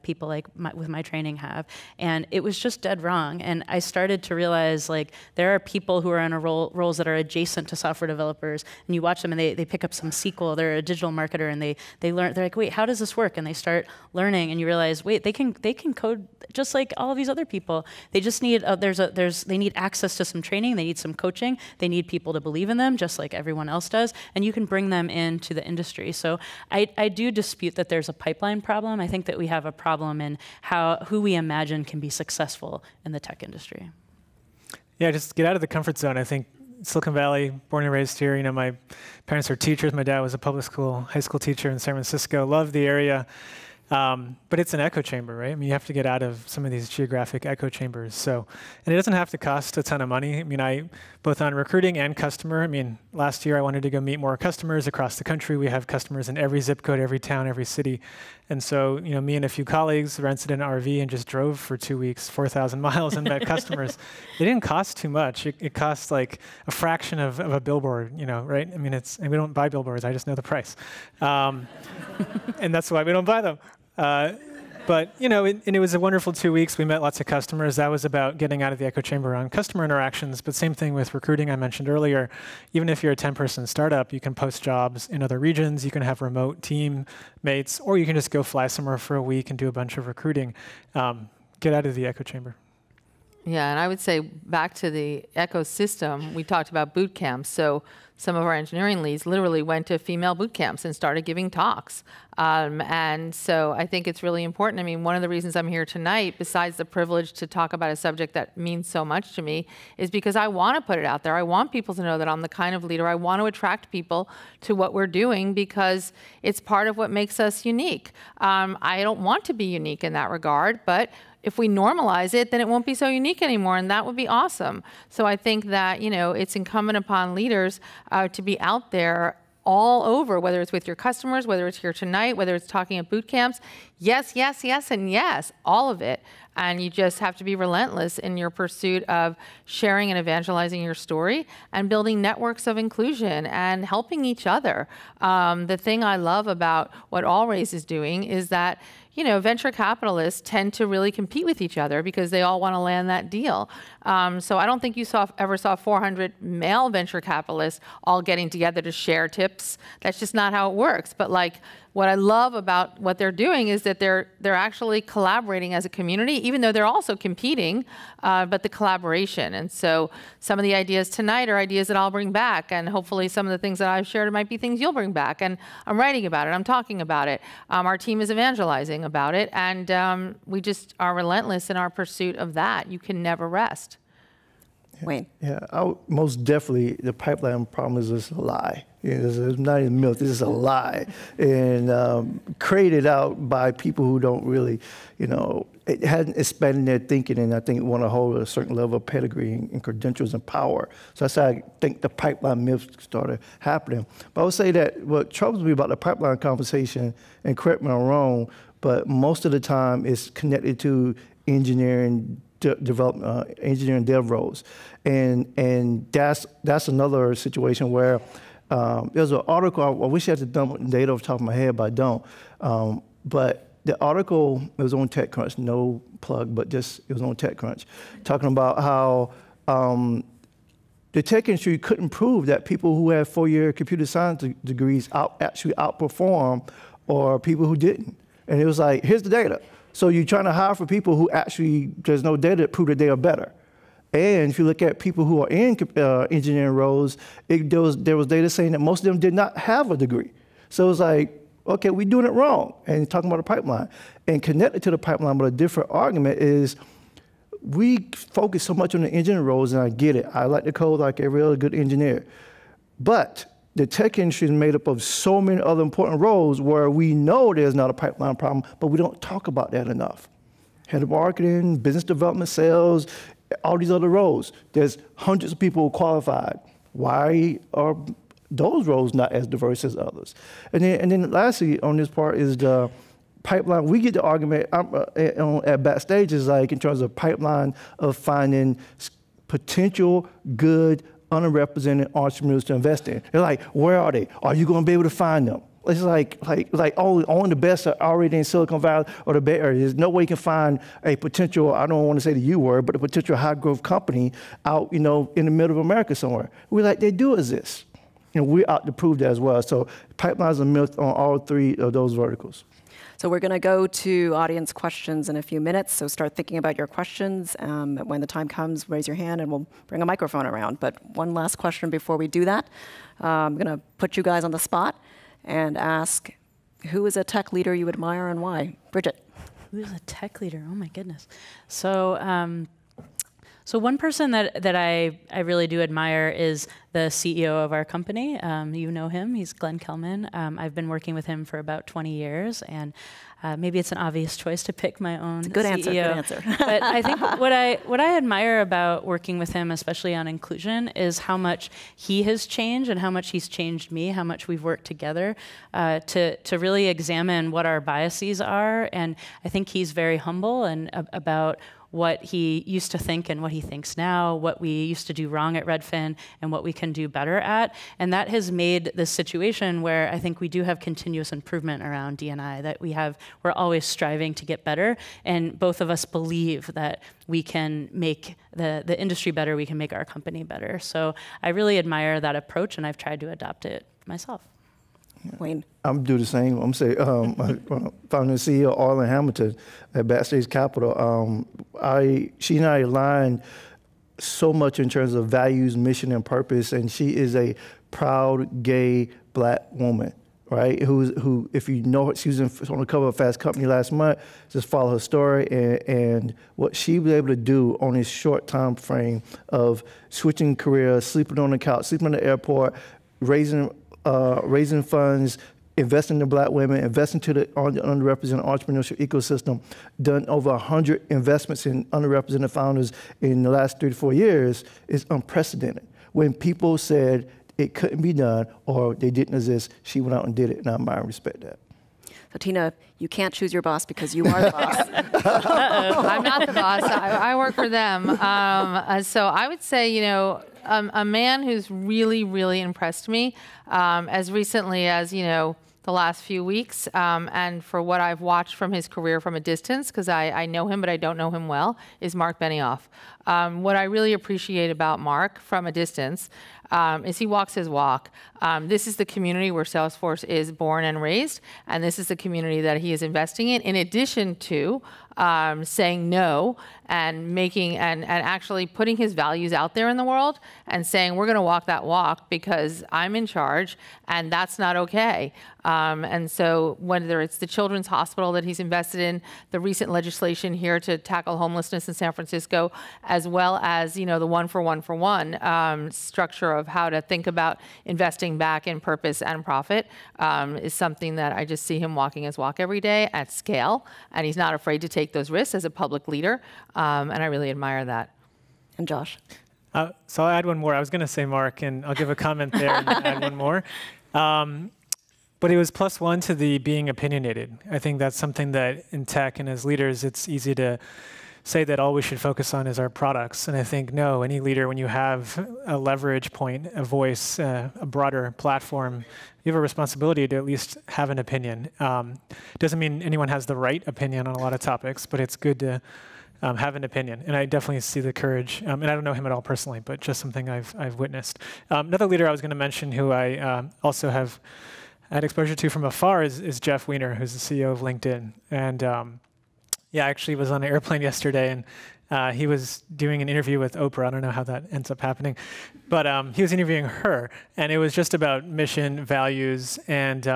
people with my training have. And it was just dead wrong. And I started to realize, there are people who are in roles that are adjacent to software developers, and you watch them and they pick up some SQL, they're a digital marketer, and they learn, they're like, wait, how does this work? And they start learning, and you realize, wait, they can code just like all of these other people. They just need, they need access to some training, they need some coaching, they need people to believe in them, just like everyone else does, and you can bring them into the industry. So I do dispute that there's a pipeline problem. I think that we have a problem in who we imagine can be successful in the tech industry. Yeah, just get out of the comfort zone. I think Silicon Valley, born and raised here. My parents are teachers. My dad was a public school, high school teacher in San Francisco. Loved the area. But it's an echo chamber, right? You have to get out of some of these geographic echo chambers. So, and it doesn't have to cost a ton of money. Both on recruiting and customer. Last year I wanted to go meet more customers across the country. We have customers in every zip code, every town, every city. And so, me and a few colleagues rented an RV and just drove for 2 weeks, 4,000 miles, and met customers. It didn't cost too much. It cost like a fraction of a billboard, right? And we don't buy billboards. I just know the price. And that's why we don't buy them. But and it was a wonderful 2 weeks. We met lots of customers. That was about getting out of the echo chamber on customer interactions. But same thing with recruiting. I mentioned earlier. Even if you're a 10-person startup, you can post jobs in other regions. You can have remote team mates, or you can just go fly somewhere for a week and do a bunch of recruiting. Get out of the echo chamber. Yeah, and I would say back to the ecosystem, we talked about boot camps. So some of our engineering leads literally went to female boot camps and started giving talks. And so I think it's really important. I mean, one of the reasons I'm here tonight, besides the privilege to talk about a subject that means so much to me, is because I want to put it out there. I want people to know that I'm the kind of leader. I want to attract people to what we're doing because it's part of what makes us unique. I don't want to be unique in that regard, but if we normalize it, then it won't be so unique anymore, and that would be awesome. So I think that, it's incumbent upon leaders to be out there all over, whether it's with your customers, whether it's here tonight, whether it's talking at boot camps. Yes, yes, yes, and yes, all of it. And you just have to be relentless in your pursuit of sharing and evangelizing your story and building networks of inclusion and helping each other. The thing I love about what AllRaise is doing is that venture capitalists tend to really compete with each other because they all want to land that deal. So I don't think you ever saw 400 male venture capitalists all getting together to share tips. That's just not how it works. But what I love about what they're doing is that they're actually collaborating as a community, even though they're also competing, but the collaboration. And so some of the ideas tonight are ideas that I'll bring back, and hopefully some of the things that I've shared might be things you'll bring back. And I'm writing about it, I'm talking about it. Our team is evangelizing about it, and we just are relentless in our pursuit of that. You can never rest. Wayne. Yeah, most definitely the pipeline problem is just a lie. It's not even myth, it's just a lie. And created out by people who don't really, it hadn't expanded their thinking, and I think want to hold a certain level of pedigree and credentials and power. So that's how I think the pipeline myth started happening. But I would say that what troubles me about the pipeline conversation, and correct me if I'm wrong, but most of the time it's connected to engineering development, engineering dev roles, and that's another situation where there's an article. I wish I had the data off the top of my head, but I don't. But the article, it was on TechCrunch, no plug, but just it was on TechCrunch, talking about how the tech industry couldn't prove that people who had 4-year computer science degrees actually outperform or people who didn't. And it was like, here's the data. So you're trying to hire for people who actually, there's no data to prove that they are better. And if you look at people who are in engineering roles, there was data saying that most of them did not have a degree. So it was like, okay, we're doing it wrong. And talking about a pipeline. And connected to the pipeline, but a different argument is we focus so much on the engineering roles, and I get it. I like to code like every other good engineer. But the tech industry is made up of so many other important roles where we know there's not a pipeline problem, but we don't talk about that enough. Head of marketing, business development, sales, all these other roles. There's hundreds of people qualified. Why are those roles not as diverse as others? And then lastly on this part is the pipeline. We get the argument at backstage is like in terms of pipeline of finding potential good underrepresented entrepreneurs to invest in. They're like, where are they? Are you going to be able to find them? It's like only the best are already in Silicon Valley or the Bay Area. There's no way you can find a potential, I don't want to say the U word, but a potential high growth company out, in the middle of America somewhere. We're like, they do exist. We're out to prove that as well. So pipelines are myth on all 3 of those verticals. So we're going to go to audience questions in a few minutes. So start thinking about your questions. When the time comes, raise your hand and we'll bring a microphone around. But one last question before we do that. I'm going to put you guys on the spot and ask, who is a tech leader you admire and why? Bridget. Who is a tech leader? Oh my goodness. So one person that I really do admire is the CEO of our company. You know him, he's Glenn Kelman. I've been working with him for about 20 years, and maybe it's an obvious choice to pick my own good CEO. Answer, good answer. But I think what I admire about working with him, especially on inclusion, is how much he has changed and how much he's changed me, how much we've worked together to really examine what our biases are. And I think he's very humble and about what he used to think and what he thinks now, what we used to do wrong at Redfin and what we can do better at. And that has made this situation where I think we do have continuous improvement around D&I, that we're always striving to get better. And both of us believe that we can make the industry better, we can make our company better. So I really admire that approach, and I've tried to adopt it myself. Wayne. I'm do the same. I'm say founder and CEO Arlen Hamilton at Backstage Capital. She and I aligned so much in terms of values, mission, and purpose, and she is a proud gay Black woman, right? Who if you know her, she was on the cover of Fast Company last month. Just follow her story and what she was able to do on this short time frame of switching careers, sleeping on the couch, sleeping in the airport, raising funds, investing in Black women, investing to the underrepresented entrepreneurship ecosystem, done over 100 investments in underrepresented founders in the last 3 to 4 years is unprecedented. When people said it couldn't be done or they didn't exist, she went out and did it, and I admire and respect that. So Tina, you can't choose your boss because you are the boss. I'm not the boss. I work for them. So I would say, you know, a man who's really, really impressed me as recently as, you know, the last few weeks, and for what I've watched from his career from a distance, because I know him but I don't know him well, is Mark Benioff. What I really appreciate about Mark from a distance is he walks his walk. This is the community where Salesforce is born and raised, and this is the community that he is investing in addition to saying no and making and actually putting his values out there in the world and saying we're going to walk that walk because I'm in charge and that's not okay. And so whether it's the Children's Hospital that he's invested in, the recent legislation here to tackle homelessness in San Francisco, as well as, you know, the one for one structure of how to think about investing back in purpose and profit is something that I just see him walking his walk every day at scale, and he's not afraid to take those risks as a public leader, and I really admire that. And Josh? So I'll add one more. I was going to say Mark, and I'll give a comment there and add one more. But it was +1 to the being opinionated. I think that's something that in tech and as leaders, it's easy to say that all we should focus on is our products. And I think, no, any leader, when you have a leverage point, a voice, a broader platform, you have a responsibility to at least have an opinion. Doesn't mean anyone has the right opinion on a lot of topics, but it's good to have an opinion. And I definitely see the courage. And I don't know him at all personally, but just something I've witnessed. Another leader I was going to mention who I also have had exposure to from afar is Jeff Weiner, who's the CEO of LinkedIn. And yeah, I actually was on an airplane yesterday, and he was doing an interview with Oprah. I don't know how that ends up happening. But he was interviewing her, and it was just about mission, values, and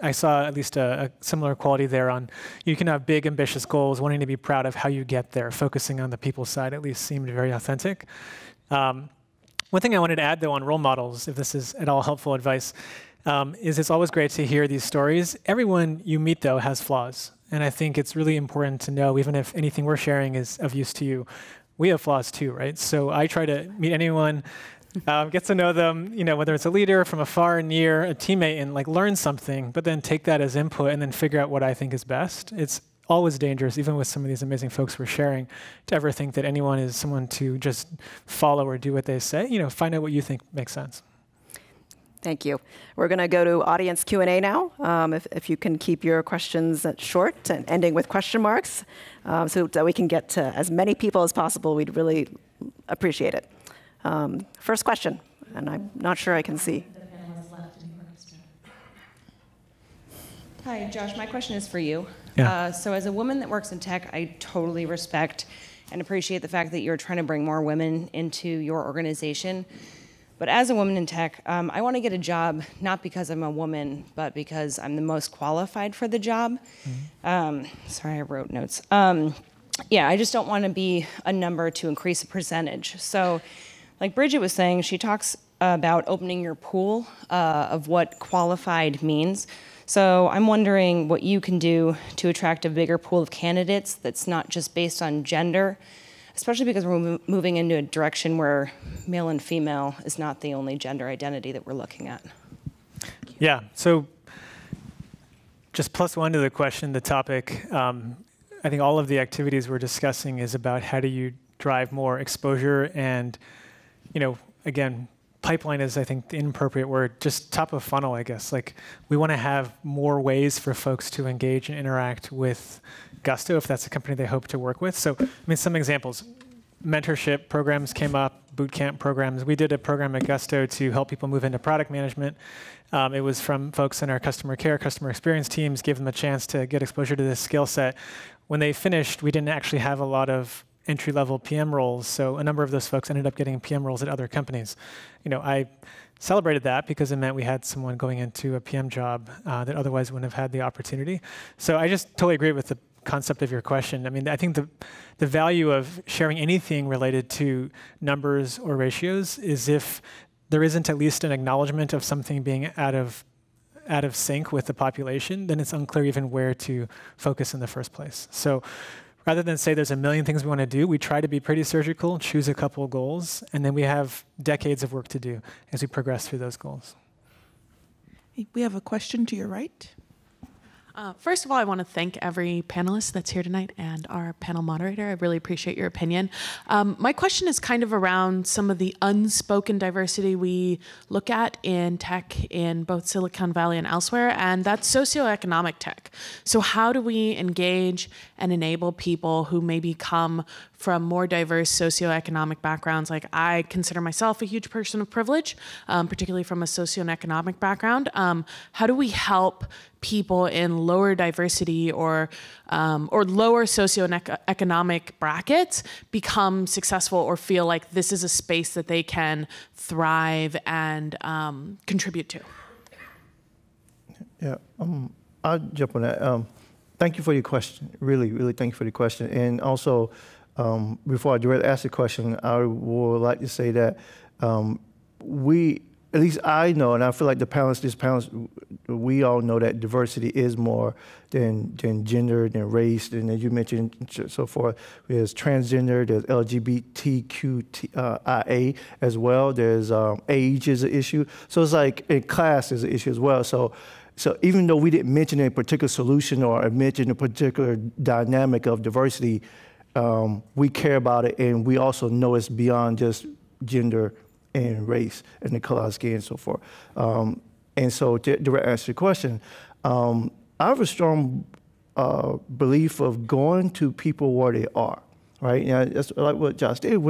I saw at least a similar quality there on you can have big, ambitious goals, wanting to be proud of how you get there, focusing on the people side at least seemed very authentic. One thing I wanted to add, though, on role models, if this is at all helpful advice, is it's always great to hear these stories. Everyone you meet, though, has flaws. And I think it's really important to know, even if anything we're sharing is of use to you, we have flaws too, right? So I try to meet anyone, get to know them, you know, whether it's a leader from afar and near, a teammate, and like learn something, but then take that as input and then figure out what I think is best. It's always dangerous, even with some of these amazing folks we're sharing, to ever think that anyone is someone to just follow or do what they say. You know, find out what you think makes sense. Thank you. We're going to go to audience Q&A now. If you can keep your questions short and ending with question marks so that we can get to as many people as possible, we'd really appreciate it. First question, and I'm not sure I can see. Hi, Josh. My question is for you. Yeah. So as a woman that works in tech, I totally respect and appreciate the fact that you're trying to bring more women into your organization. But as a woman in tech, I want to get a job not because I'm a woman, but because I'm the most qualified for the job. Mm-hmm. Sorry, I wrote notes. Yeah, I just don't want to be a number to increase a percentage. So like Bridget was saying, she talks about opening your pool of what qualified means. So I'm wondering what you can do to attract a bigger pool of candidates that's not just based on gender, especially because we're moving into a direction where male and female is not the only gender identity that we're looking at. Yeah, so just +1 to the question, the topic. I think all of the activities we're discussing is about how do you drive more exposure and, again, pipeline is, I think, the inappropriate word, just top of funnel, I guess. Like, we want to have more ways for folks to engage and interact with Gusto if that's a company they hope to work with. So, some examples. Mentorship programs came up, boot camp programs. We did a program at Gusto to help people move into product management. It was from folks in our customer care, customer experience teams, give them a chance to get exposure to this skill set. When they finished, we didn't actually have a lot of entry-level PM roles, so a number of those folks ended up getting PM roles at other companies. I celebrated that because it meant we had someone going into a PM job that otherwise wouldn't have had the opportunity. So I just totally agree with the concept of your question. I think the value of sharing anything related to numbers or ratios is if there isn't at least an acknowledgement of something being out of sync with the population, then it's unclear even where to focus in the first place. So rather than say there's a million things we want to do, we try to be pretty surgical, choose a couple of goals, and then we have decades of work to do as we progress through those goals. We have a question to your right. First of all, I want to thank every panelist that's here tonight and our panel moderator. I really appreciate your opinion. My question is kind of around some of the unspoken diversity we look at in tech in both Silicon Valley and elsewhere, and that's socioeconomic tech. So how do we engage and enable people who maybe come from more diverse socioeconomic backgrounds? Like, I consider myself a huge person of privilege, particularly from a socioeconomic background. How do we help people in lower diversity or lower socioeconomic brackets become successful or feel like this is a space that they can thrive and contribute to? Yeah, I'll jump on that. Thank you for your question. Really, really thank you for the question. And also, before I directly ask the question, I would like to say that at least I know, and I feel like this panelists, we all know that diversity is more than gender, than race, and as you mentioned, so forth. There's transgender, there's LGBTQIA as well. There's age is an issue. So it's like class is an issue as well. So even though we didn't mention a particular solution or mention a particular dynamic of diversity, we care about it, and we also know it's beyond just gender and race and the color of skin and so forth. And so to direct answer your question, I have a strong belief of going to people where they are. Right? That's like what Josh did.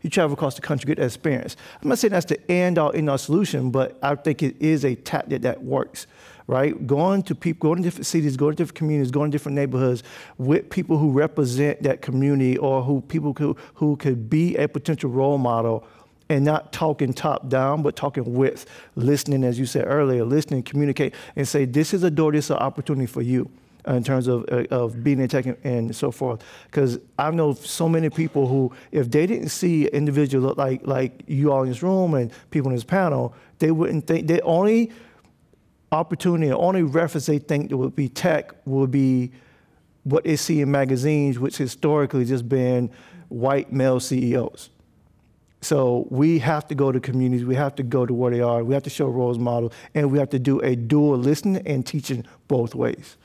He traveled across the country, get that experience. I'm not saying that's the end all solution, but I think it is a tactic that works. Right? Going to people, going to different cities, going to different communities, going to different neighborhoods with people who represent that community or people who could be a potential role model, and not talking top down, but talking with, listening, as you said earlier, listening, communicate, and say, this is a door, this is an opportunity for you in terms of being in tech and so forth. Because I know so many people who, if they didn't see an individual look like you all in this room and people in this panel, they wouldn't think, the only opportunity, the only reference they think that would be tech would be what they see in magazines, which historically just been white male CEOs. So we have to go to communities, we have to go to where they are, we have to show role models, and we have to do a dual listening and teaching both ways.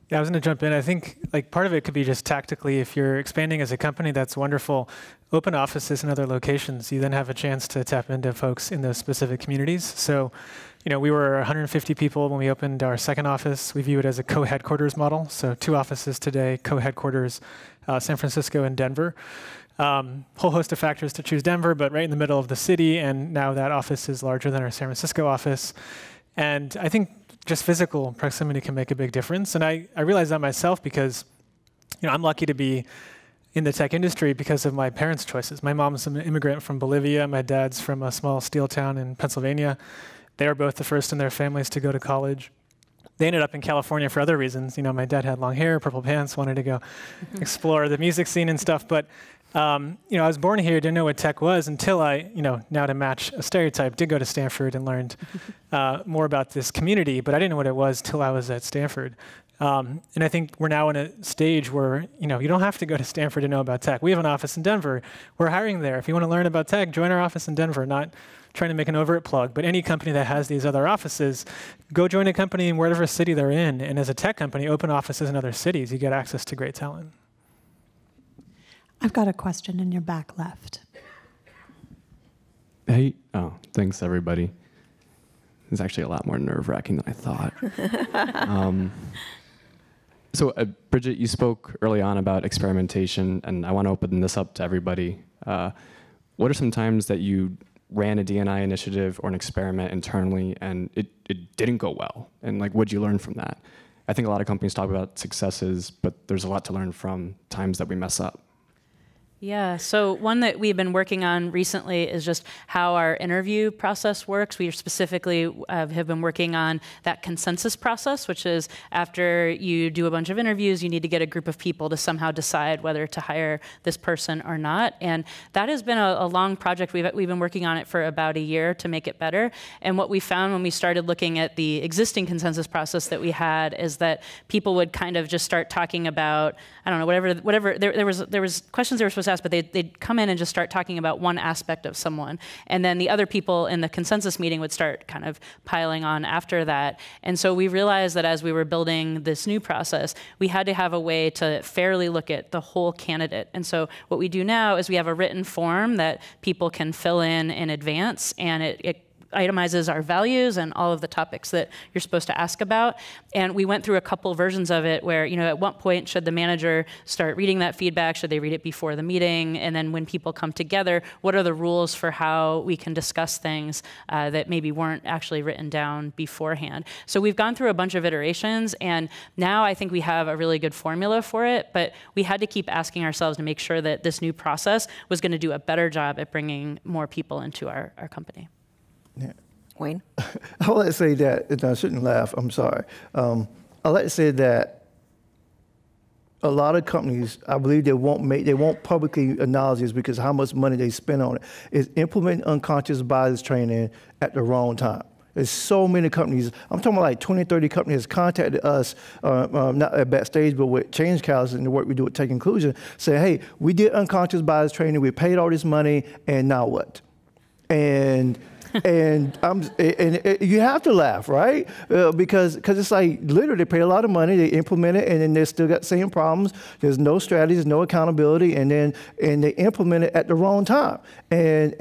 Yeah, I was going to jump in. I think part of it could be just tactically, if you're expanding as a company, that's wonderful. Open offices in other locations, you then have a chance to tap into folks in those specific communities. So, we were 150 people when we opened our second office. We view it as a co-headquarters model. So 2 offices today, co-headquarters, San Francisco and Denver. Whole host of factors to choose Denver, but right in the middle of the city, and now that office is larger than our San Francisco office. And I think just physical proximity can make a big difference. And I realize that myself because, I'm lucky to be in the tech industry because of my parents' choices. My mom's an immigrant from Bolivia. My dad's from a small steel town in Pennsylvania. They were both the first in their families to go to college. They ended up in California for other reasons. My dad had long hair, purple pants, wanted to go explore the music scene and stuff. But I was born here, didn't know what tech was until I, now to match a stereotype, did go to Stanford and learned more about this community. But I didn't know what it was till I was at Stanford. And I think we're now in a stage where, you don't have to go to Stanford to know about tech. We have an office in Denver. We're hiring there. If you want to learn about tech, join our office in Denver, not trying to make an overt plug, but any company that has these other offices, go join a company in whatever city they're in. And as a tech company, open offices in other cities. You get access to great talent. I've got a question in your back left. Hey, thanks everybody. It's actually a lot more nerve-wracking than I thought. So Bridget, you spoke early on about experimentation, and I want to open this up to everybody. What are some times that you ran a D&I initiative or an experiment internally and it didn't go well? And what'd you learn from that? I think a lot of companies talk about successes, but there's a lot to learn from times that we mess up. Yeah, so one that we've been working on recently is just how our interview process works. We specifically have been working on that consensus process, which is after you do a bunch of interviews, you need to get a group of people to somehow decide whether to hire this person or not. And that has been a long project. We've been working on it for about a year to make it better. And what we found when we started looking at the existing consensus process that we had is that people would kind of just start talking about, I don't know, whatever. There was questions they were supposed to ask, but they'd come in and just start talking about one aspect of someone. And then the other people in the consensus meeting would start kind of piling on after that. And so we realized that as we were building this new process, we had to have a way to fairly look at the whole candidate. And so what we do now is we have a written form that people can fill in advance, and it itemizes our values and all of the topics that you're supposed to ask about. And we went through a couple versions of it where, at what point should the manager start reading that feedback? Should they read it before the meeting? And then when people come together, what are the rules for how we can discuss things that maybe weren't actually written down beforehand? So we've gone through a bunch of iterations, and now I think we have a really good formula for it, but we had to keep asking ourselves to make sure that this new process was going to do a better job at bringing more people into our company. Yeah. Wayne? I would like to say that, and I shouldn't laugh, I'm sorry. I'd like to say that a lot of companies, I believe they won't publicly acknowledge this because of how much money they spend on it, is implementing unconscious bias training at the wrong time. There's so many companies, I'm talking about like 20, 30 companies contacted us, not at Backstage, but with Change Catalyst and the work we do with Tech Inclusion, say, hey, we did unconscious bias training, we paid all this money, and now what? And you have to laugh, right? Because it's like literally they pay a lot of money, they implement it, and then they still got the same problems. There's no strategies, no accountability, and they implement it at the wrong time. And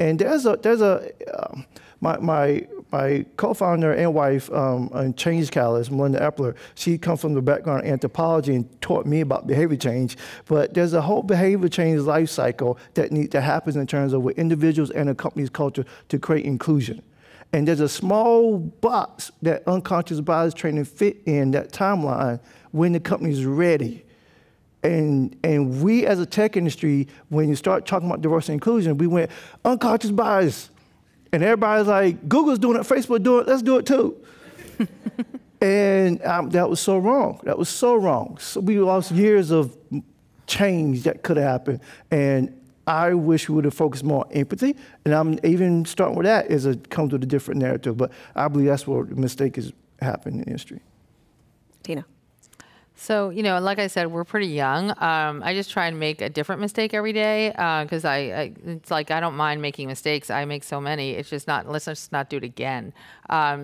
my co-founder and wife on Change Catalyst, Melinda Epler, she comes from the background of anthropology and taught me about behavior change. But there's a whole behavior change life cycle that happens in terms of with individuals and a company's culture to create inclusion. And there's a small box that unconscious bias training fit in that timeline when the company's ready. And we as a tech industry, when you start talking about diversity and inclusion, we went unconscious bias. And everybody's like, Google's doing it, Facebook doing it, let's do it too. And that was so wrong. That was so wrong. So we lost years of change that could have happened. And I wish we would have focused more on empathy. And I'm even starting with that as it comes with a different narrative. But I believe that's where the mistake has happened in the industry. Tina? So, like I said, we're pretty young. I just try and make a different mistake every day because it's like I don't mind making mistakes. I make so many. It's just let's just not do it again.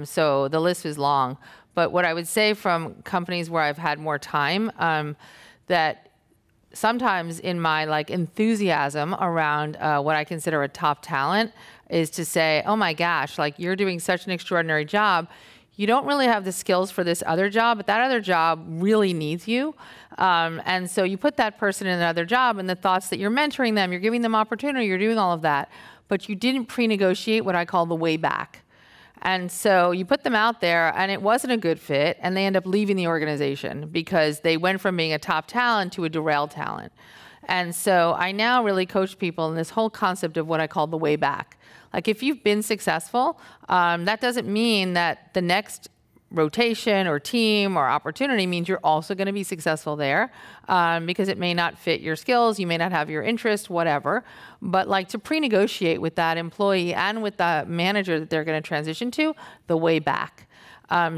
So the list is long. But what I would say from companies where I've had more time, that sometimes in my enthusiasm around what I consider a top talent is to say, oh my gosh, you're doing such an extraordinary job. You don't really have the skills for this other job, but that other job really needs you. And so you put that person in another job, and the thoughts that you're mentoring them, you're giving them opportunity, you're doing all of that, but you didn't pre-negotiate what I call the way back. And so you put them out there, and it wasn't a good fit, and they end up leaving the organization because they went from being a top talent to a derailed talent. And so I now really coach people in this whole concept of what I call the way back. If you've been successful, that doesn't mean that the next rotation or team or opportunity means you're also going to be successful there because it may not fit your skills, you may not have your interest, whatever. But to pre-negotiate with that employee and with the manager that they're going to transition to, the way back.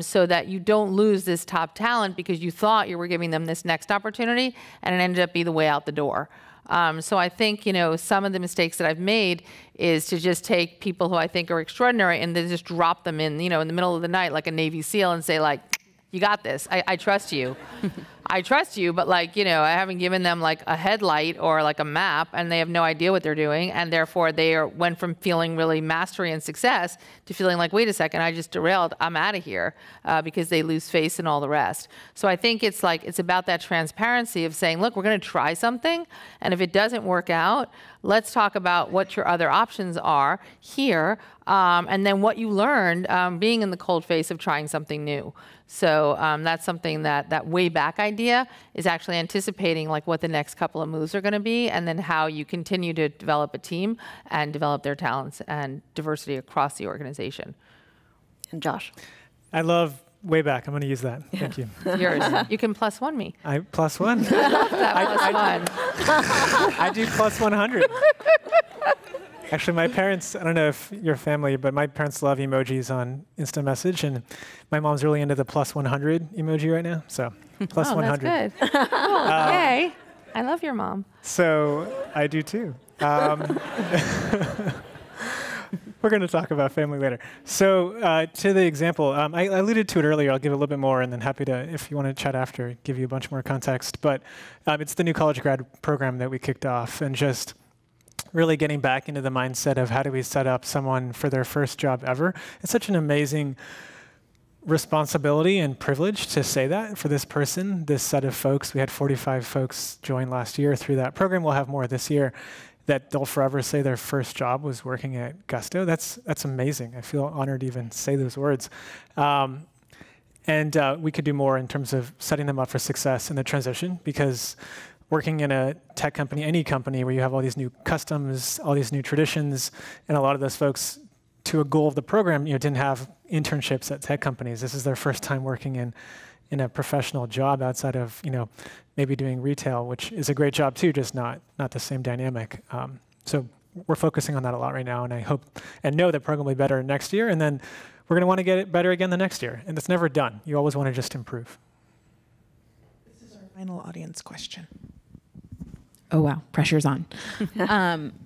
so that you don't lose this top talent because you thought you were giving them this next opportunity and it ended up being the way out the door. So I think, some of the mistakes that I've made is to just take people who I think are extraordinary and then just drop them in, in the middle of the night like a Navy SEAL and say like, you got this. I trust you. I trust you, but I haven't given them like a headlight or like a map, and they have no idea what they're doing, and therefore they went from feeling really mastery and success to feeling like, wait a second, I just derailed. I'm out of here, because they lose face and all the rest. So I think it's about that transparency of saying, look, we're going to try something, and if it doesn't work out, let's talk about what your other options are here, and then what you learned being in the cold face of trying something new. So that's something that way back idea is actually anticipating like what the next couple of moves are going to be, and then how you continue to develop a team and develop their talents and diversity across the organization. And Josh? I love way back. I'm going to use that. Thank you. Yours. You can +1 me. I +1? I love that +1. I do +100. Actually, my parents, I don't know if your family, but my parents love emojis on Insta Message, and my mom's really into the +100 emoji right now, so +100. That's good. Cool. Yay. I love your mom. So I do too. We're going to talk about family later. So to the example, I alluded to it earlier. I'll give a little bit more, and then happy to, if you want to chat after, give you a bunch more context. But it's the new college grad program that we kicked off, and just really getting back into the mindset of how do we set up someone for their first job ever. It's such an amazing responsibility and privilege to say that for this person, this set of folks. We had 45 folks join last year through that program. We'll have more this year, that they'll forever say their first job was working at Gusto. That's amazing. I feel honored to even say those words. And we could do more in terms of setting them up for success in the transition, because working in a tech company, any company where you have all these new customs, all these new traditions, and a lot of those folks, to a goal of the program, didn't have internships at tech companies. This is their first time working in a professional job outside of, maybe doing retail, which is a great job too, just not the same dynamic. So we're focusing on that a lot right now, and I hope and know that program will be better next year, and then we're going to want to get it better again the next year. And it's never done. You always want to just improve. This is our final audience question. Oh, wow. Pressure's on.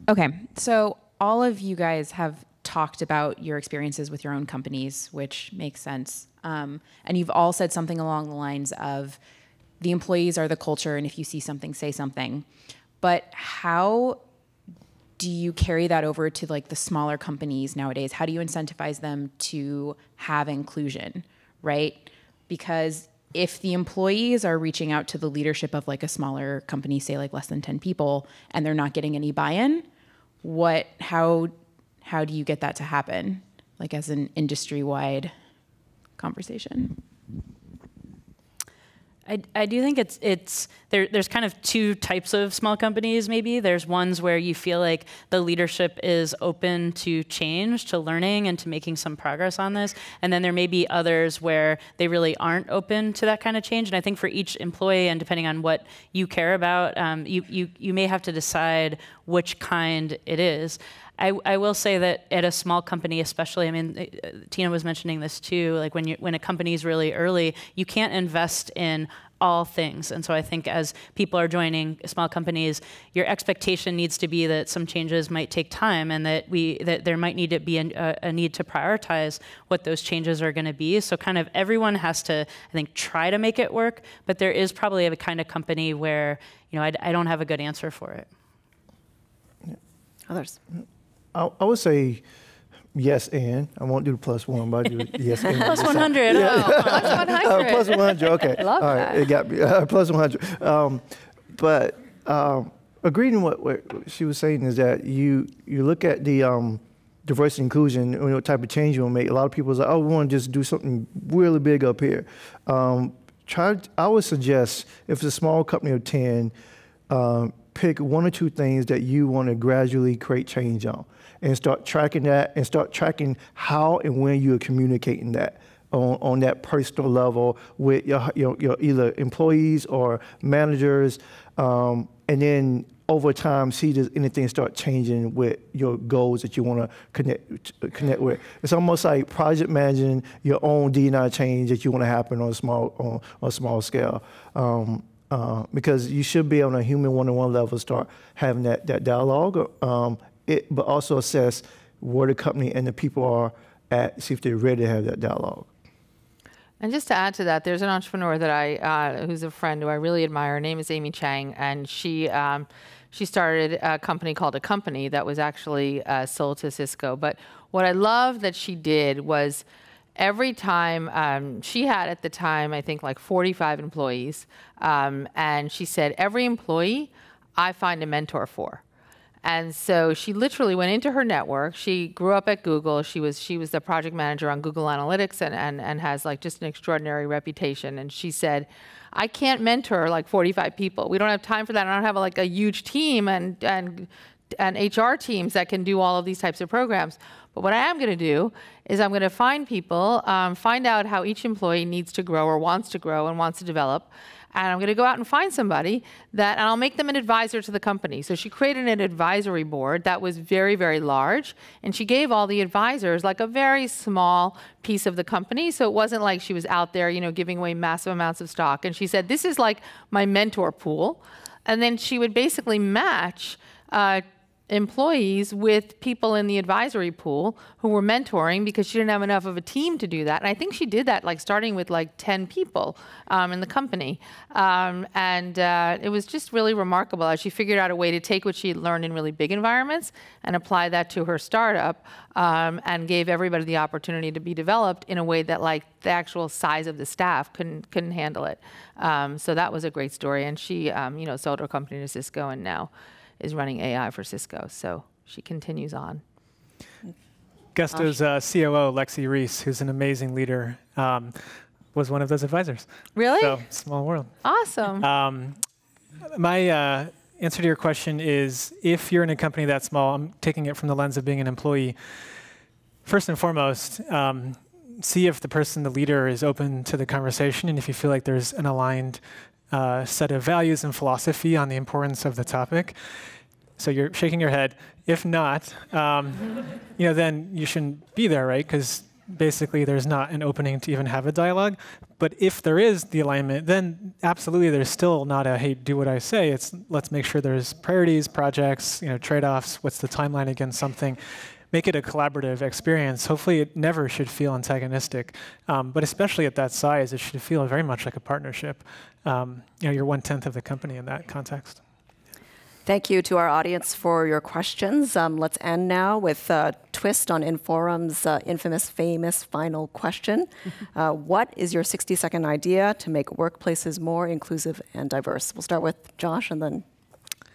Okay. So all of you guys have talked about your experiences with your own companies, which makes sense. And you've all said something along the lines of the employees are the culture, and if you see something, say something. But how do you carry that over to like the smaller companies nowadays? How do you incentivize them to have inclusion, right? Because if the employees are reaching out to the leadership of like a smaller company, say like less than 10 people, and they're not getting any buy-in, how do you get that to happen? Like as an industry-wide conversation? I do think there's kind of two types of small companies maybe. There's ones where you feel like the leadership is open to change, to learning, and to making some progress on this. And then there may be others where they really aren't open to that kind of change. And I think for each employee, and depending on what you care about, you may have to decide which kind it is. I will say that at a small company especially, I mean, Tina was mentioning this too, like when a company is really early, you can't invest in all things. And so I think as people are joining small companies, your expectation needs to be that some changes might take time, and that there might need to be a need to prioritize what those changes are going to be. So kind of everyone has to, I think, try to make it work, but there is probably a kind of company where, I don't have a good answer for it. Others? I would say yes, and I won't do the +1, but I do yes and. +100. Oh, +100. +100. Okay. Love all right, that. it got me. +100. But agreeing with what she was saying is that you look at the diversity inclusion, what type of change you want to make. A lot of people say, oh, we want to just do something really big up here. I would suggest if it's a small company of 10, pick one or two things that you want to gradually create change on, and start tracking that, and start tracking how and when you are communicating that on that personal level with your either employees or managers, and then over time, see does anything start changing with your goals that you want to connect with. It's almost like project managing your own D&I change that you want to happen on a small scale. Because you should be on a human one-on-one level start having that dialogue, but also assess where the company and the people are at, see if they're ready to have that dialogue. And just to add to that, there's an entrepreneur that who's a friend who I really admire. Her name is Amy Chang, and she started a company called A Company that was actually sold to Cisco. But what I love that she did was every time, she had at the time, I think like 45 employees, and she said, every employee I find a mentor for. And so she literally went into her network. She grew up at Google. She was the project manager on Google Analytics and has like just an extraordinary reputation. And she said, I can't mentor like 45 people. We don't have time for that. I don't have like a huge team and HR teams that can do all of these types of programs. But what I am going to do is I'm going to find people, find out how each employee needs to grow or wants to grow and wants to develop. And I'm going to go out and find somebody and I'll make them an advisor to the company. So she created an advisory board that was very, very large. And she gave all the advisors like a very small piece of the company. So it wasn't like she was out there, giving away massive amounts of stock. And she said, this is like my mentor pool. And then she would basically match employees with people in the advisory pool who were mentoring because she didn't have enough of a team to do that. And I think she did that like starting with like 10 people in the company. It was just really remarkable as she figured out a way to take what she had learned in really big environments and apply that to her startup and gave everybody the opportunity to be developed in a way that like the actual size of the staff couldn't handle it. So that was a great story. And she sold her company to Cisco and now is running AI for Cisco. So she continues on. Gusto's COO, Lexi Reese, who's an amazing leader, was one of those advisors. Really? So, small world. Awesome. My answer to your question is, if you're in a company that small, I'm taking it from the lens of being an employee, first and foremost, see if the leader is open to the conversation and if you feel like there's an aligned set of values and philosophy on the importance of the topic. So you're shaking your head. If not, then you shouldn't be there, right? Because basically there's not an opening to even have a dialogue. But if there is the alignment, then absolutely there's still not a, hey, do what I say. It's let's make sure there's priorities, projects, trade-offs, what's the timeline against something. Make it a collaborative experience. Hopefully it never should feel antagonistic, but especially at that size, it should feel very much like a partnership. You're 1/10 of the company in that context. Thank you to our audience for your questions. Let's end now with a twist on Inforum's infamous, famous final question. What is your 60-second idea to make workplaces more inclusive and diverse? We'll start with Josh and then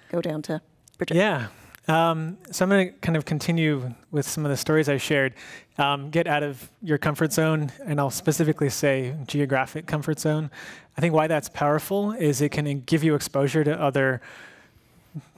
go down to Bridget. Yeah. So I'm going to kind of continue with some of the stories I shared. Get out of your comfort zone, and I'll specifically say geographic comfort zone. I think why that's powerful is it can give you exposure to other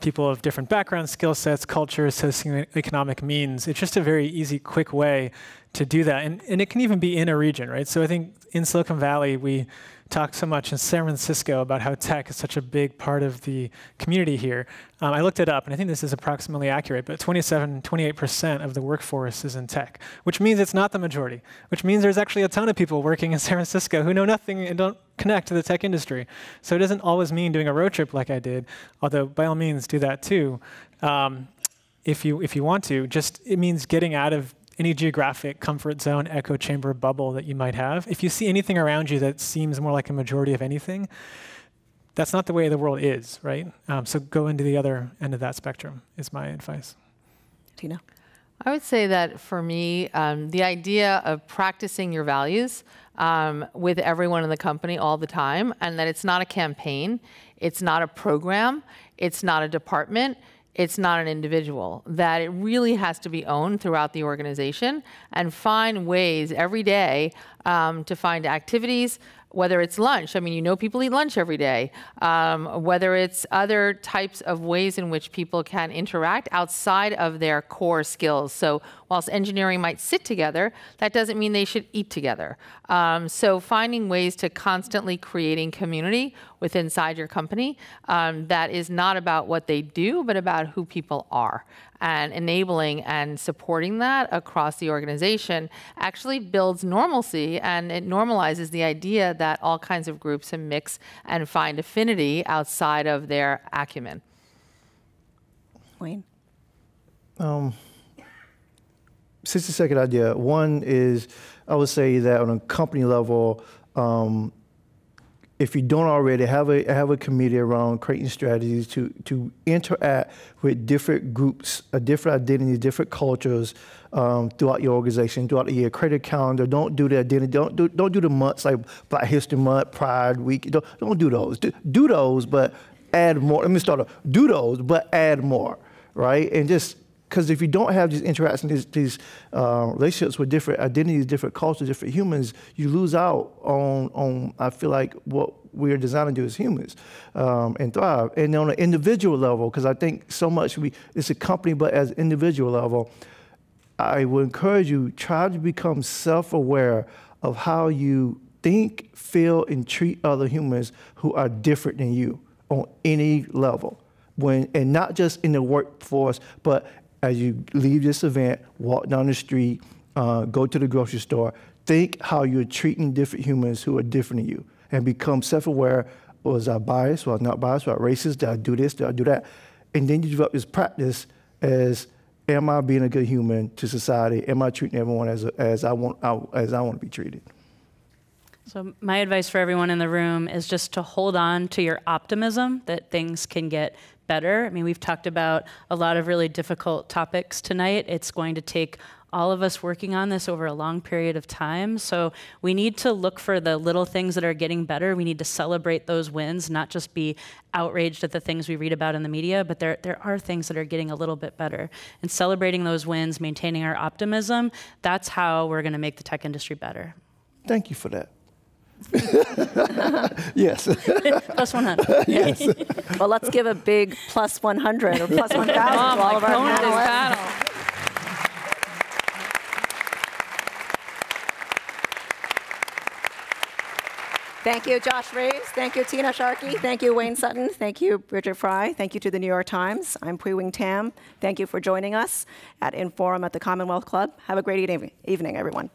people of different backgrounds, skill sets, cultures, socioeconomic means. It's just a very easy, quick way to do that. And it can even be in a region, right? So I think in Silicon Valley, we talked so much in San Francisco about how tech is such a big part of the community here. I looked it up, and I think this is approximately accurate, but 28% of the workforce is in tech, which means it's not the majority, which means there's actually a ton of people working in San Francisco who know nothing and don't connect to the tech industry. So it doesn't always mean doing a road trip like I did, although by all means do that too. If you want to, it means getting out of any geographic comfort zone, echo chamber bubble that you might have. If you see anything around you that seems more like a majority of anything, that's not the way the world is, right? So go into the other end of that spectrum is my advice. Tina? I would say that for me, the idea of practicing your values with everyone in the company all the time, and that it's not a campaign, it's not a program, it's not a department, it's not an individual, that it really has to be owned throughout the organization and find ways every day to find activities whether it's lunch, I mean, you know people eat lunch every day, whether it's other types of ways in which people can interact outside of their core skills. So whilst engineering might sit together, that doesn't mean they should eat together. So finding ways to constantly creating community within inside your company that is not about what they do, but about who people are. And enabling and supporting that across the organization actually builds normalcy, and it normalizes the idea that all kinds of groups can mix and find affinity outside of their acumen. Wayne? 60-second idea. One is, I would say that on a company level, if you don't already have a committee around creating strategies to interact with different groups, different identities, different cultures throughout your organization, throughout the year. Create a calendar. Don't do the identity. Don't do the months like Black History Month, Pride Week. Don't do those. Do those, but add more. Let me start off. Do those, but add more, right? And just because if you don't have these interactions, these relationships with different identities, different cultures, different humans, you lose out on I feel like what we're designed to do as humans and thrive. And on an individual level, because I think so much it's a company, but as an individual level, I would encourage you, try to become self-aware of how you think, feel, and treat other humans who are different than you on any level. And not just in the workforce, but as you leave this event, walk down the street, go to the grocery store, think how you're treating different humans who are different than you, and become self-aware. Was I biased? Was I not biased? Was I racist? Did I do this? Did I do that? And then you develop this practice as, am I being a good human to society? Am I treating everyone as I want to be treated? So my advice for everyone in the room is just to hold on to your optimism that things can get better. I mean, we've talked about a lot of really difficult topics tonight. It's going to take all of us working on this over a long period of time. So we need to look for the little things that are getting better. We need to celebrate those wins, not just be outraged at the things we read about in the media, but there are things that are getting a little bit better. And celebrating those wins, maintaining our optimism, that's how we're going to make the tech industry better. Thank you for that. Yes. Plus 100. Yes. Well, let's give a big plus 100 or plus 1,000 to all of our panelists. Thank you, Josh Reeves. Thank you, Tina Sharkey. Thank you, Wayne Sutton. Thank you, Bridget Fry. Thank you to the New York Times. I'm Pui Wing Tam. Thank you for joining us at Inforum at the Commonwealth Club. Have a great evening, everyone.